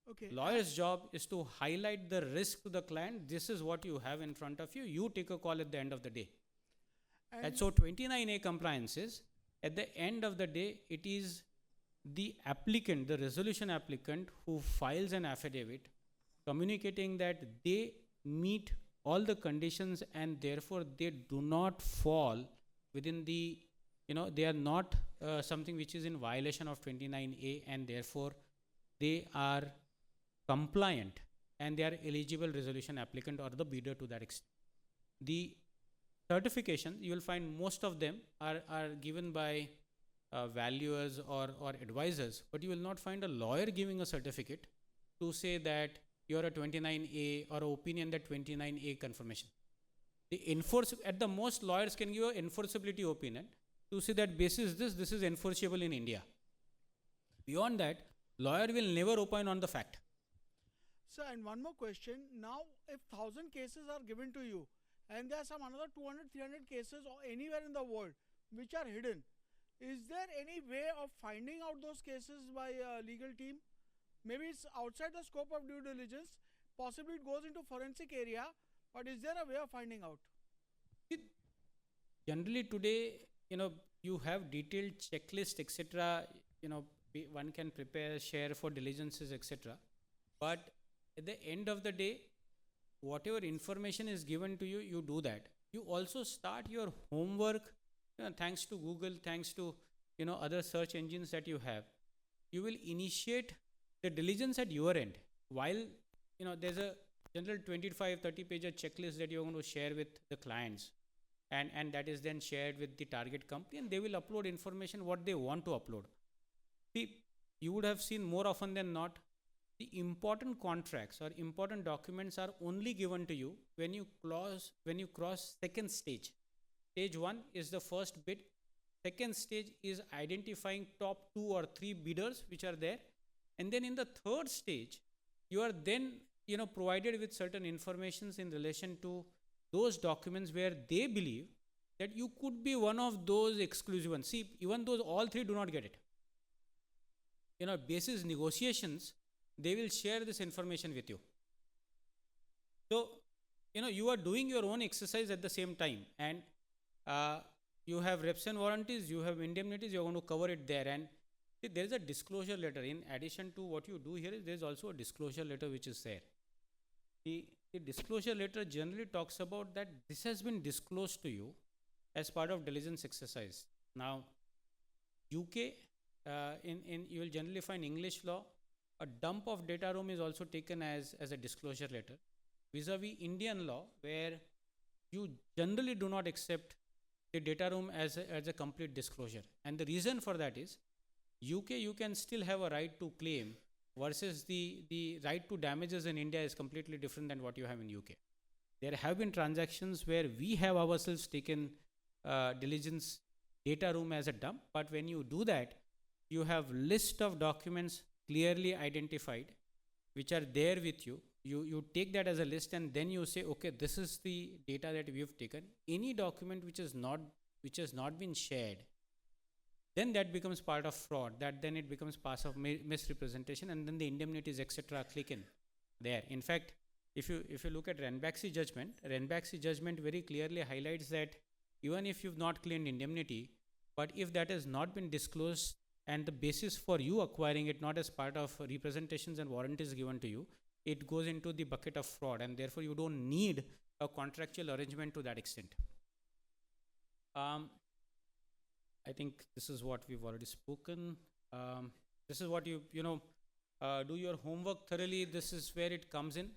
Okay. Lawyer's job is to highlight the risk to the client. This is what you have in front of you. You take a call at the end of the day. And so 29A compliance is, at the end of the day, it is the applicant, the resolution applicant, who files an affidavit communicating that they meet all the conditions and therefore they do not fall within the they are not something which is in violation of 29A, and therefore they are compliant and they are eligible resolution applicant or the bidder to that extent. The certification, you will find most of them are given by valuers or advisors, but you will not find a lawyer giving a certificate to say that you are a 29A or opinion that 29A confirmation. At the most, lawyers can give an enforceability opinion to say that basis this is enforceable in India. Beyond that, lawyer will never opine on the fact. Sir, and one more question. Now, if 1,000 cases are given to you, and there are some another 200, 300 cases or anywhere in the world which are hidden, is there any way of finding out those cases by a legal team? Maybe it's outside the scope of due diligence, possibly it goes into forensic area, but is there a way of finding out? Generally today, you have detailed checklist, etc. One can prepare, share for diligences, etc. But at the end of the day, whatever information is given to you, you do that. You also start your homework, thanks to Google, thanks to other search engines that you have. You will initiate the diligence at your end. While there's a general 25-30 page checklist that you're going to share with the clients, and that is then shared with the target company, and they will upload information what they want to upload. See, you would have seen more often than not, the important contracts or important documents are only given to you when you cross second stage. Stage 1 is the first bid. Second stage is identifying top 2 or 3 bidders which are there, and then in the third stage you are then provided with certain informations in relation to those documents where they believe that you could be one of those exclusive ones. See, even those all 3 do not get it. Basis negotiations, they will share this information with you. So, you are doing your own exercise at the same time, and you have reps and warranties, you have indemnities, you are going to cover it there. And see, there is a disclosure letter. In addition to what you do here, there is also a disclosure letter which is there. The disclosure letter generally talks about that this has been disclosed to you as part of diligence exercise. Now, UK, you will generally find English law, a dump of data room is also taken as a disclosure letter, vis-a-vis Indian law, where you generally do not accept the data room as a complete disclosure. And the reason for that is, UK, you can still have a right to claim, versus the right to damages in India is completely different than what you have in UK. There have been transactions where we have ourselves taken diligence data room as a dump, but when you do that, you have list of documents clearly identified which are there with you. You take that as a list, and then you say, okay, this is the data that we have taken. Any document which has not been shared, then that becomes part of fraud. That then it becomes part of misrepresentation, and then the indemnities, etc. click in there. In fact, if you look at Ranbaxy judgment very clearly highlights that even if you've not claimed indemnity, but if that has not been disclosed and the basis for you acquiring it not as part of representations and warranties given to you, it goes into the bucket of fraud, and therefore you don't need a contractual arrangement to that extent. I think this is what we've already spoken. This is what you do your homework thoroughly. This is where it comes in.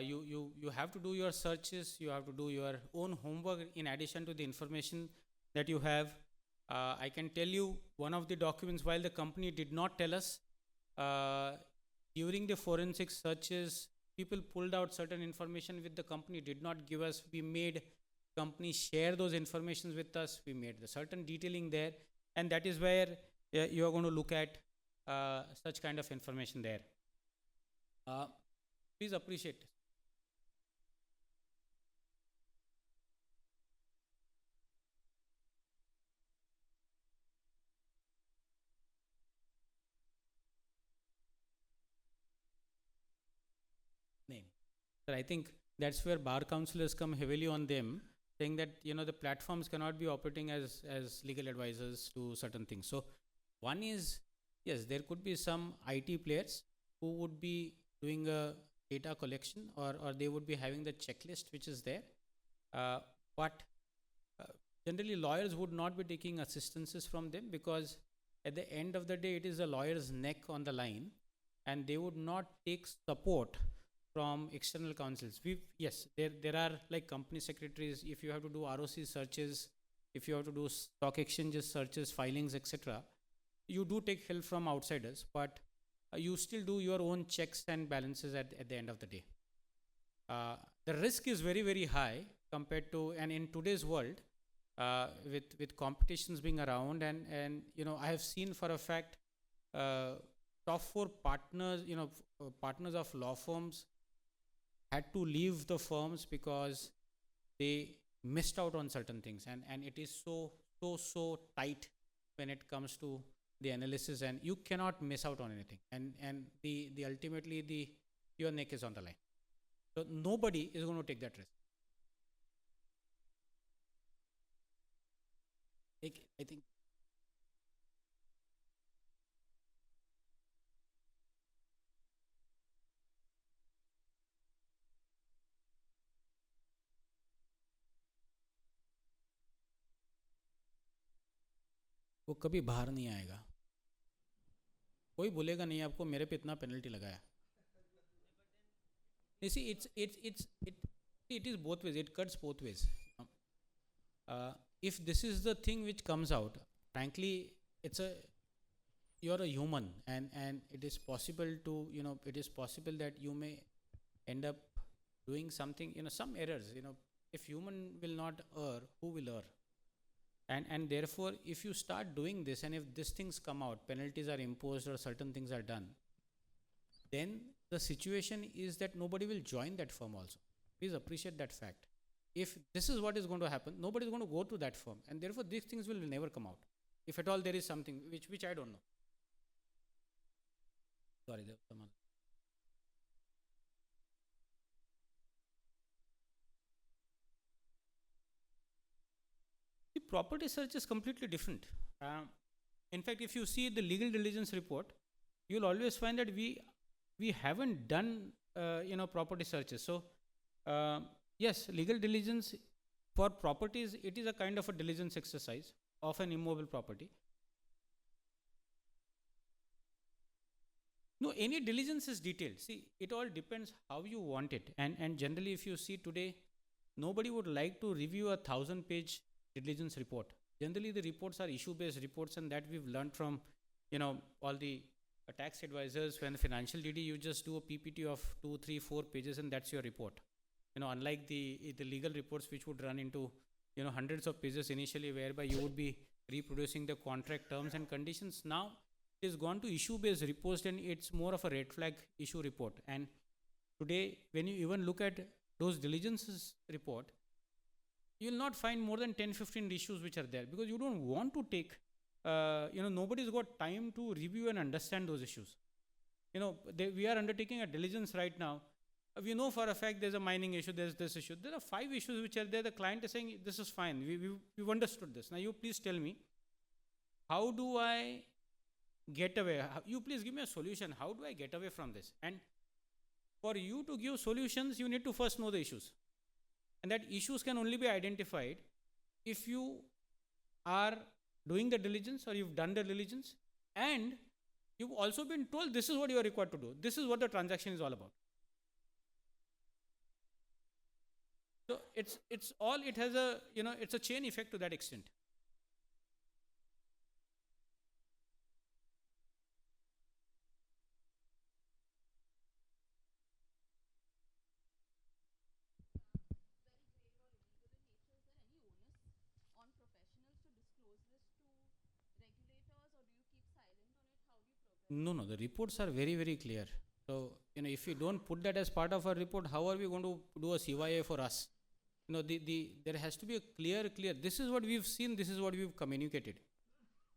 You have to do your searches. You have to do your own homework in addition to the information that you have. I can tell you one of the documents, while the company did not tell us, during the forensic searches, people pulled out certain information which the company did not give us. We made company share those informations with us. We made the certain detailing there, and that is where you are going to look at such kind of information there. Please appreciate. Sir, I think that's where bar counselors come heavily on them, saying that the platforms cannot be operating as legal advisors to certain things. So one is, yes, there could be some IT players who would be doing a data collection, or they would be having the checklist which is there, but generally lawyers would not be taking assistances from them, because at the end of the day it is the lawyer's neck on the line, and they would not take support from external counsels. Yes, there are like company secretaries. If you have to do ROC searches, if you have to do stock exchanges searches, filings, etc., you do take help from outsiders, but you still do your own checks and balances at the end of the day. The risk is very, very high compared to, and in today's world, with competitions being around, and I have seen for a fact top 4 partners, partners of law firms had to leave the firms because they missed out on certain things, and it is so tight when it comes to the analysis, and you cannot miss out on anything, and the ultimately your neck is on the line. So nobody is going to take that risk. I think वो कभी बाहर नहीं आएगा, कोई बोलेगा नहीं आपको मेरे पे इतना पेनल्टी लगाया. You see, it is both ways. It cuts both ways. If this is the thing which comes out, frankly, you're a human, and it is possible to, it is possible that you may end up doing something, some errors. If human will not err, who will err? And therefore, if you start doing this, and if these things come out, penalties are imposed or certain things are done, then the situation is that nobody will join that firm also. Please appreciate that fact. If this is what is going to happen, nobody is going to go to that firm, and therefore these things will never come out. If at all there is something which I don't know. Sorry, there was someone. The property search is completely different. In fact, if you see the legal diligence report, you'll always find that we haven't done property searches. So yes, legal diligence for properties, it is a kind of a diligence exercise of an immobile property. No, any diligence is detailed. See, it all depends how you want it. And generally, if you see today, nobody would like to review a 1,000-page diligence report. Generally, the reports are issue-based reports, and that we've learned from, all the tax advisors. When financial DD, you just do a PPT of 2, 3, 4 pages, and that's your report. Unlike the legal reports, which would run into, hundreds of pages initially, whereby you would be reproducing the contract terms and conditions. Now, it is gone to issue-based reports, and it's more of a red flag issue report. And today, when you even look at those diligences report, you will not find more than 10-15 issues which are there, because you don't want to take, nobody's got time to review and understand those issues. We are undertaking a diligence right now. We know for a fact there's a mining issue, there's this issue. There are 5 issues which are there. The client is saying, this is fine. We've understood this. Now, you please tell me, how do I get away? You please give me a solution. How do I get away from this? And for you to give solutions, you need to first know the issues. And that issues can only be identified if you are doing the diligence, or you've done the diligence, and you've also been told this is what you are required to do. This is what the transaction is all about. So it has a, it's a chain effect to that extent. No, the reports are very, very clear. So, if you don't put that as part of our report, how are we going to do a CYA for us? There has to be a clear, this is what we've seen, this is what we've communicated.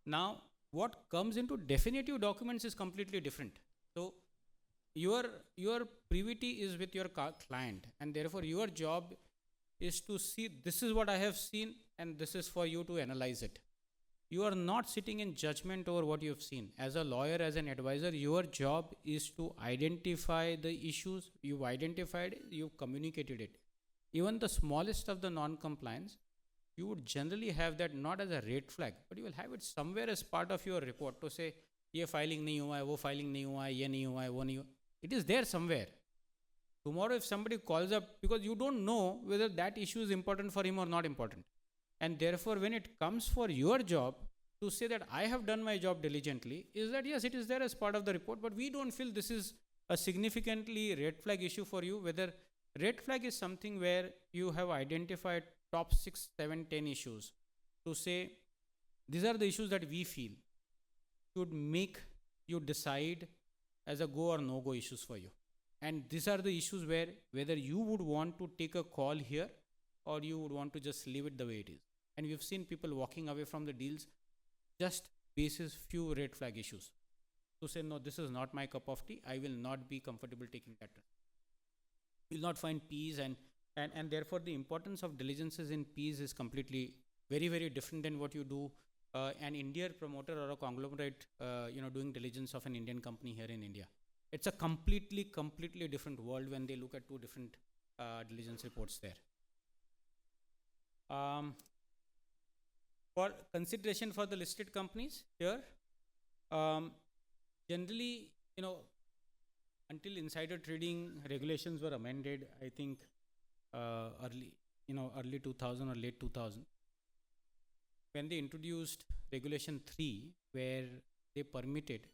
Now, what comes into definitive documents is completely different. So, your privity is with your client, and therefore your job is to see, this is what I have seen, and this is for you to analyze it. You are not sitting in judgment over what you have seen. As a lawyer, as an advisor, your job is to identify the issues. You've identified it, you've communicated it. Even the smallest of the non-compliance, you would generally have that not as a red flag, but you will have it somewhere as part of your report to say, ये filing नहीं हुआ है, वो filing नहीं हुआ है, ये नहीं हुआ है, वो नहीं हुआ. It is there somewhere. Tomorrow if somebody calls up, because you don't know whether that issue is important for him or not important. And therefore, when it comes for your job, to say that I have done my job diligently, is that yes, it is there as part of the report, but we don't feel this is a significantly red flag issue for you. Whether red flag is something where you have identified top 6, 7, 10 issues to say, these are the issues that we feel should make you decide as a go or no go issues for you. And these are the issues where whether you would want to take a call here or you would want to just leave it the way it is. And we've seen people walking away from the deals just basis few red flag issues to say, no, this is not my cup of tea. I will not be comfortable taking that risk. You will not find peace, and therefore the importance of diligences in peace is completely very, very different than what you do an Indian promoter or a conglomerate, doing diligence of an Indian company here in India. It's a completely different world when they look at two different diligence reports there. For consideration for the listed companies here, generally, until insider trading regulations were amended, I think early 2000 or late 2000, when they introduced regulation 3, where they permitted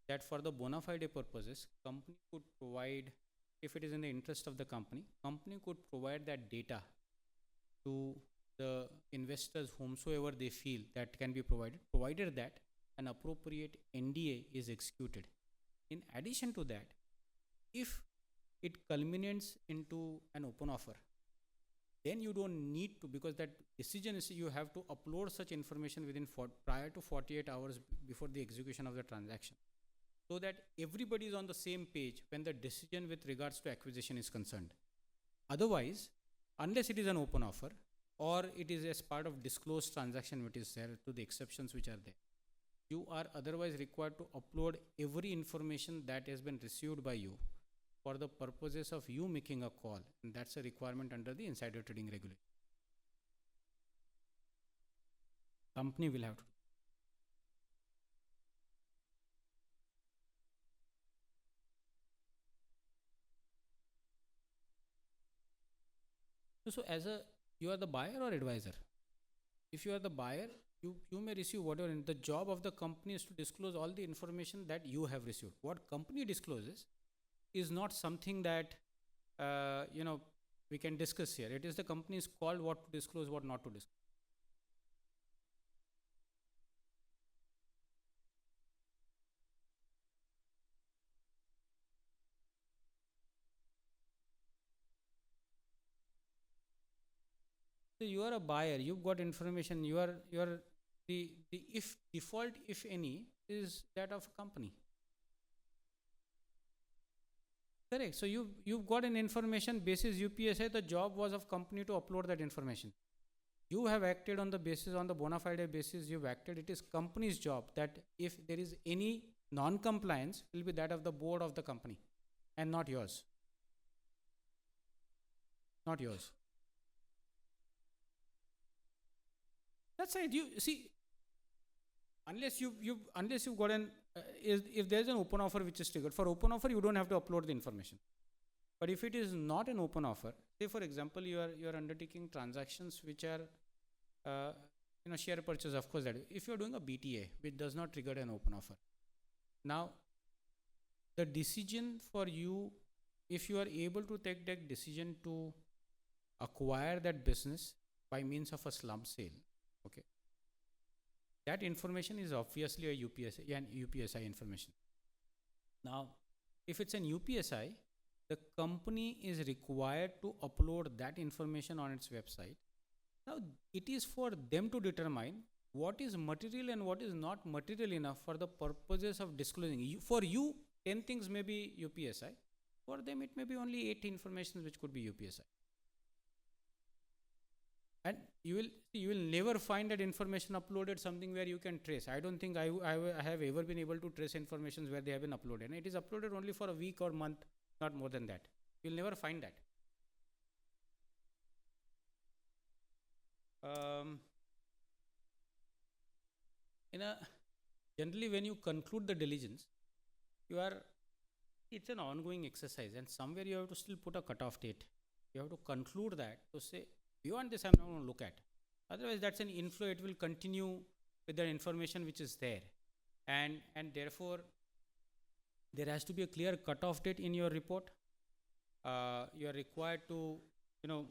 that for the bona fide purposes, company could provide, if it is in the interest of the company could provide that data to the investors whomsoever they feel that can be provided that an appropriate NDA is executed. In addition to that, if it culminates into an open offer, then you don't need to, because that decision is you have to upload such information within prior to 48 hours before the execution of the transaction, so that everybody is on the same page when the decision with regards to acquisition is concerned. Otherwise, unless it is an open offer or it is as part of disclosed transaction which is there, to the exceptions which are there, you are otherwise required to upload every information that has been received by you for the purposes of you making a call, and that's a requirement under the insider trading regulation. Company will have to. So you are the buyer or advisor? If you are the buyer, you may receive whatever. The job of the company is to disclose all the information that you have received. What company discloses is not something that we can discuss here. It is the company's call what to disclose, what not to disclose. So you are a buyer, you've got information, the if default, if any, is that of a company. Correct. So you've got an information basis UPSI. The job was of company to upload that information. You have acted on the basis, on the bona fide basis you've acted. It is company's job that if there is any non-compliance, it will be that of the board of the company and not yours. Not yours. That's right. You see, unless you've got an if there's an open offer which is triggered, for open offer you don't have to upload the information. But if it is not an open offer, say for example you are undertaking transactions which are share purchase, of course that if you are doing a BTA which does not trigger an open offer. Now the decision for you, if you are able to take that decision to acquire that business by means of a slump sale, okay, that information is obviously a UPSI information. Now, if it's an UPSI, the company is required to upload that information on its website. Now, it is for them to determine what is material and what is not material enough for the purposes of disclosing. For you, 10 things may be UPSI. For them, it may be only 8 information which could be UPSI. And you will never find that information uploaded something where you can trace. I don't think I have ever been able to trace informations where they have been uploaded. And it is uploaded only for a week or month, not more than that. You'll never find that. Um, in a generally, when you conclude the diligence, you are it's an ongoing exercise, and somewhere you have to still put a cutoff date. You have to conclude that to say beyond this, I'm not going to look at. Otherwise, that's an inflow. It will continue with the information which is there, and therefore there has to be a clear cutoff date in your report. You are required to, you know,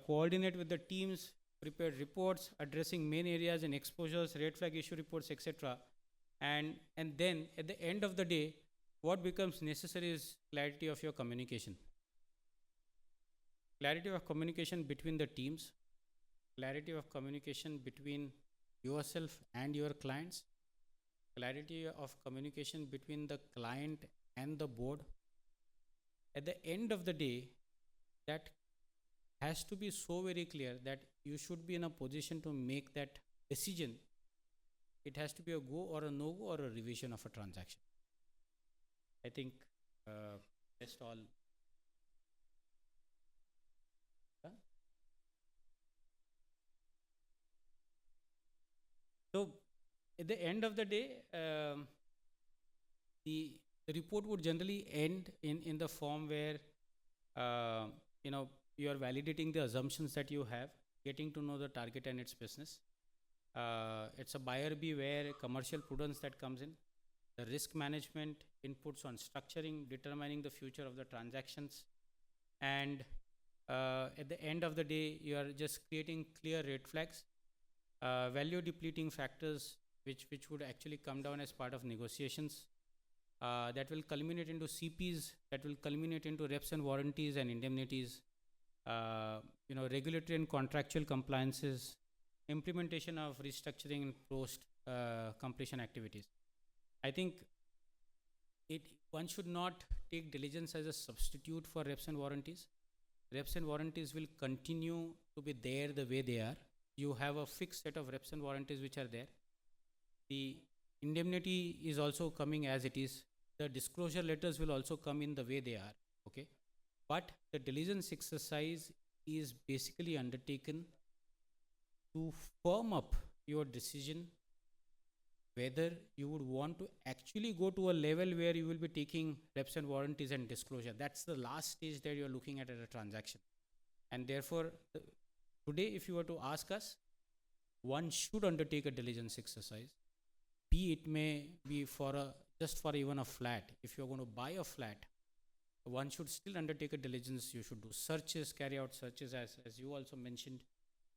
coordinate with the teams, prepare reports addressing main areas and exposures, red flag issue reports, etc. And then at the end of the day, what becomes necessary is clarity of your communication. Clarity of communication between the teams, clarity of communication between yourself and your clients, clarity of communication between the client and the board. At the end of the day, that has to be so very clear that you should be in a position to make that decision. It has to be a go or a no go or a revision of a transaction. I think that's all. So at the end of the day, the report would generally end in the form where you are validating the assumptions that you have, getting to know the target and its business. It's a buyer beware commercial prudence that comes in, the risk management inputs on structuring, determining the future of the transactions, and at the end of the day, you are just creating clear red flags, value depleting factors which would actually come down as part of negotiations, that will culminate into CPs, that will culminate into reps and warranties and indemnities, regulatory and contractual compliances, implementation of restructuring and post completion activities. I think one should not take diligence as a substitute for reps and warranties. Reps and warranties will continue to be there the way they are. You have a fixed set of reps and warranties which are there. The indemnity is also coming as it is. The disclosure letters will also come in the way they are. Okay, but the diligence exercise is basically undertaken to firm up your decision whether you would want to actually go to a level where you will be taking reps and warranties and disclosure. That's the last stage that you're looking at a transaction. And therefore, today, if you were to ask us, one should undertake a diligence exercise. It may be just for even a flat. If you're going to buy a flat, one should still undertake a diligence. You should do searches, carry out searches as you also mentioned.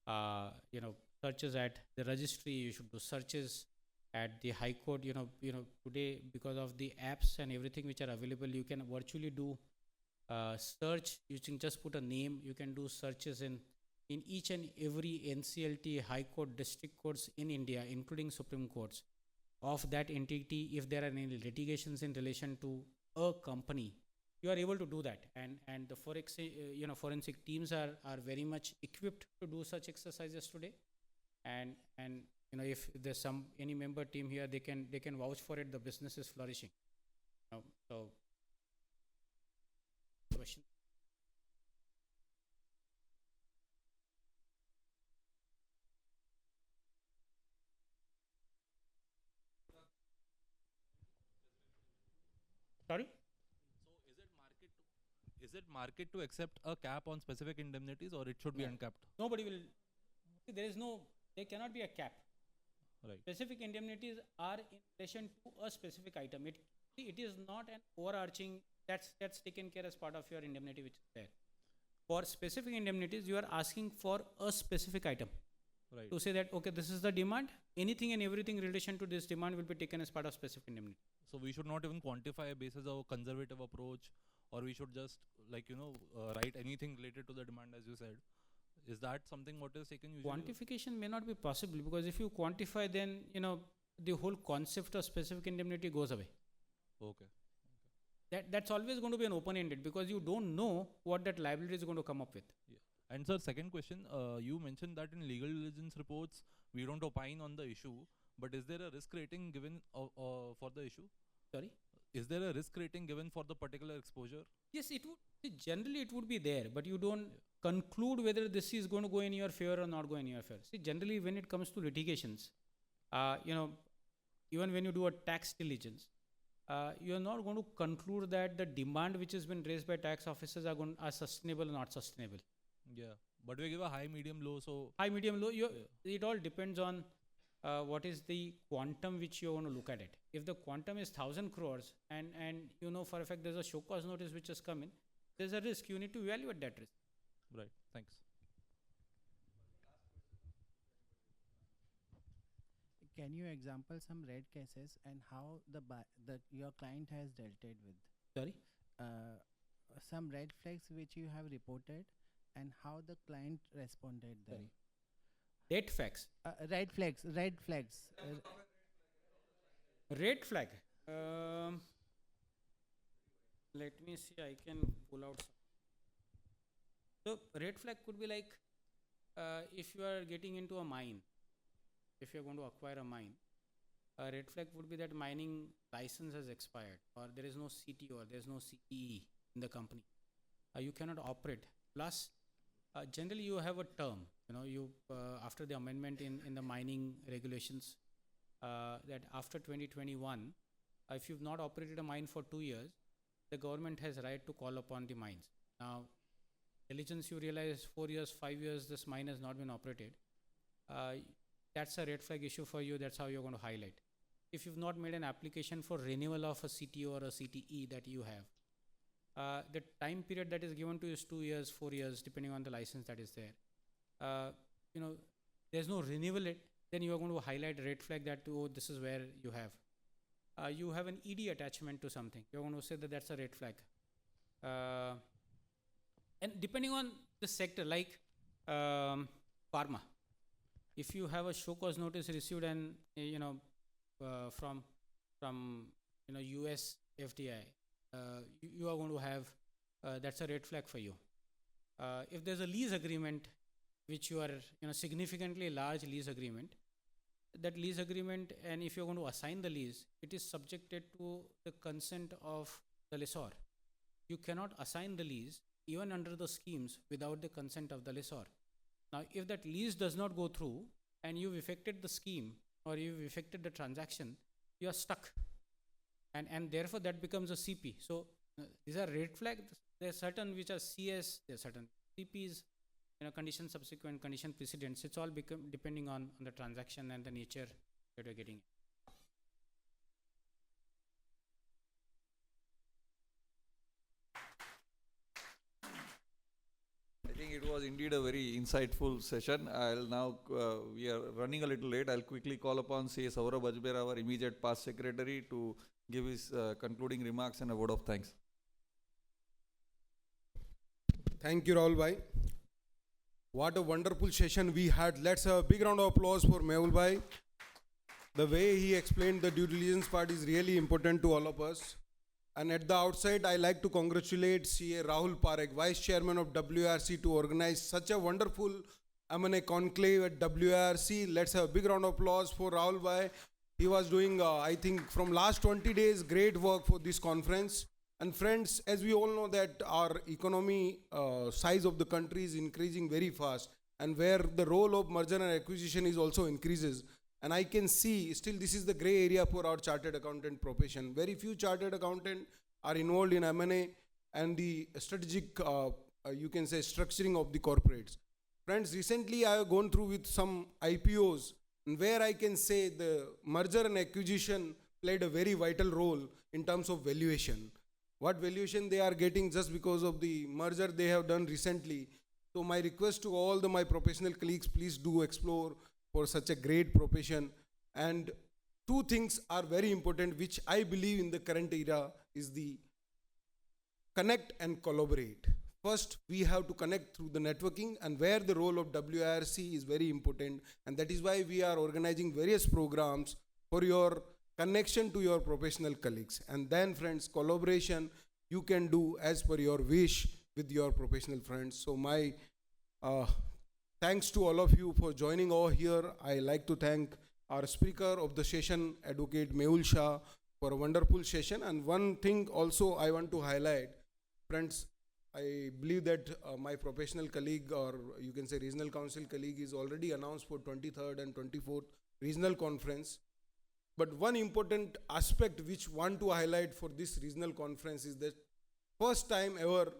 Searches at the registry. You should do searches at the High Court. Today, because of the apps and everything which are available, you can virtually do search. You can just put a name. You can do searches in each and every NCLT, High Court, district courts in India, including Supreme Courts, of that entity. If there are any litigations in relation to a company, you are able to do that. And the forensic teams are very much equipped to do such exercises today. And if there's any member team here, they can vouch for it. The business is flourishing. So question. Sorry? So is it market to accept a cap on specific indemnities, or it should be uncapped? Nobody will. See, there cannot be a cap. Right. Specific indemnities are in relation to a specific item. It is not an overarching, that's taken care as part of your indemnity which is there. For specific indemnities, you are asking for a specific item. Right. To say that, okay, this is the demand, anything and everything in relation to this demand will be taken as part of specific indemnity. So we should not even quantify a basis of a conservative approach, or we should just write anything related to the demand, as you said. Is that something what is taken usually? Quantification may not be possible, because if you quantify, then the whole concept of specific indemnity goes away. Okay. That's always going to be an open-ended, because you don't know what that liability is going to come up with. Yeah. And sir, second question, you mentioned that in legal diligence reports, we don't opine on the issue, but is there a risk rating given for the issue? Sorry? is there a risk rating given for the particular exposure? Yes, it would. See, generally, it would be there, but you don't conclude whether this is going to go in your favor or not go in your favor. See, generally, when it comes to litigations, even when you do a tax diligence, you are not going to conclude that the demand which has been raised by tax officers are sustainable or not sustainable. Yeah, but we give a high, medium, low. So High, medium, low. It all depends on what is the quantum which you want to look at it. If the quantum is 1,000 crores and you know for a fact there's a show cause notice which has come in, there's a risk. You need to evaluate that risk. right, thanks. Can you example some red cases and how your client has dealt it with? Sorry. Some red flags which you have reported and how the client responded then. Red flags. Red flags. Red flag. Let me see. I can pull out some. So red flag could be like if you are getting into a mine, if you are going to acquire a mine, a red flag would be that mining license has expired, or there is no CTO, or there is no CE in the company. You cannot operate. Plus, generally you have a term. You after the amendment in the mining regulations, that after 2021, if you've not operated a mine for 2 years, the government has right to call upon the mines. Now, diligence, you realize 4 years, 5 years, this mine has not been operated. That's a red flag issue for you. That's how you're going to highlight. If you've not made an application for renewal of a CTO or a CTE that you have, the time period that is given to you is 2 years, 4 years, depending on the license that is there. There's no renewal, then you are going to highlight a red flag that, oh, this is where you have. You have an ED attachment to something. You're going to say that that's a red flag. And depending on the sector, like pharma, if you have a show cause notice received and from US FDI, you are going to have that's a red flag for you. If there's a lease agreement, which you are significantly large lease agreement, that lease agreement, and if you're going to assign the lease, it is subjected to the consent of the lessor. You cannot assign the lease even under the schemes without the consent of the lessor. Now, if that lease does not go through and you've effected the scheme or you've effected the transaction, you are stuck. And therefore, that becomes a CP. So, these are red flags. There are certain which are CS, there are certain CPs, condition subsequent, condition precedents. It's all depending on the transaction and the nature that you're getting. I think it was indeed a very insightful session. I'll now, we are running a little late. I'll quickly call upon C. Saurabh Ajbera, our immediate past secretary, to give his concluding remarks and a word of thanks. Thank you, Rahul Bhai. What a wonderful session we had. Let's have a big round of applause for Mehul Bhai. The way he explained the due diligence part is really important to all of us. And at the outside, I like to congratulate CA Rahul Parekh, Vice Chairman of WIRC, to organize such a wonderful M&A conclave at WIRC. Let's have a big round of applause for Rahul Bhai. He was doing, I think, from last 20 days, great work for this conference. And friends, as we all know that our economy size of the country is increasing very fast, and where the role of merger and acquisition is also increases. And I can see still this is the gray area for our chartered accountant profession. Very few chartered accountants are involved in M&A and the strategic, you can say, structuring of the corporates. Friends, recently I have gone through with some IPOs where I can say the merger and acquisition played a very vital role in terms of valuation. What valuation they are getting just because of the merger they have done recently. So my request to all my professional colleagues, please do explore for such a great profession. And two things are very important, which I believe in the current era is the connect and collaborate. First, we have to connect through the networking, and where the role of WIRC is very important. And that is why we are organizing various programs for your connection to your professional colleagues. And then friends, collaboration you can do as per your wish with your professional friends. So my thanks to all of you for joining over here. I like to thank our speaker of the session, Advocate Mehul Shah, for a wonderful session. And one thing also I want to highlight, friends, I believe that my professional colleague, or you can say regional council colleague, is already announced for 23rd and 24th regional conference. But one important aspect which want to highlight for this regional conference is that first time ever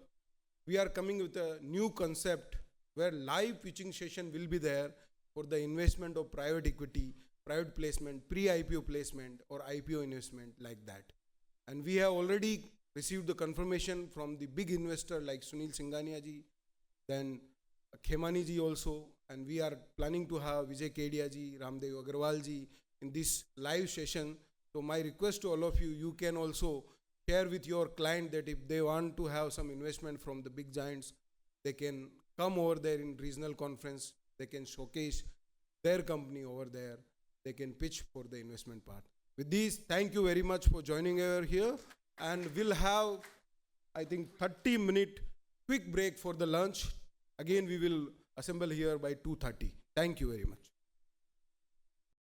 we are coming with a new concept where live pitching session will be there for the investment of private equity, private placement, pre-IPO placement or IPO investment like that. And we have already received the confirmation from the big investor like Sunil Singhania ji, then Khemani ji also, and we are planning to have Vijay Kedia ji, Ramdev Agarwal ji in this live session. So my request to all of you, you can also share with your client that if they want to have some investment from the big giants, they can come over there in regional conference, they can showcase their company over there, they can pitch for the investment part. With this, thank you very much for joining over here, and we'll have, I think, 30-minute quick break for the lunch. Again, we will assemble here by 2:30. Thank you very much.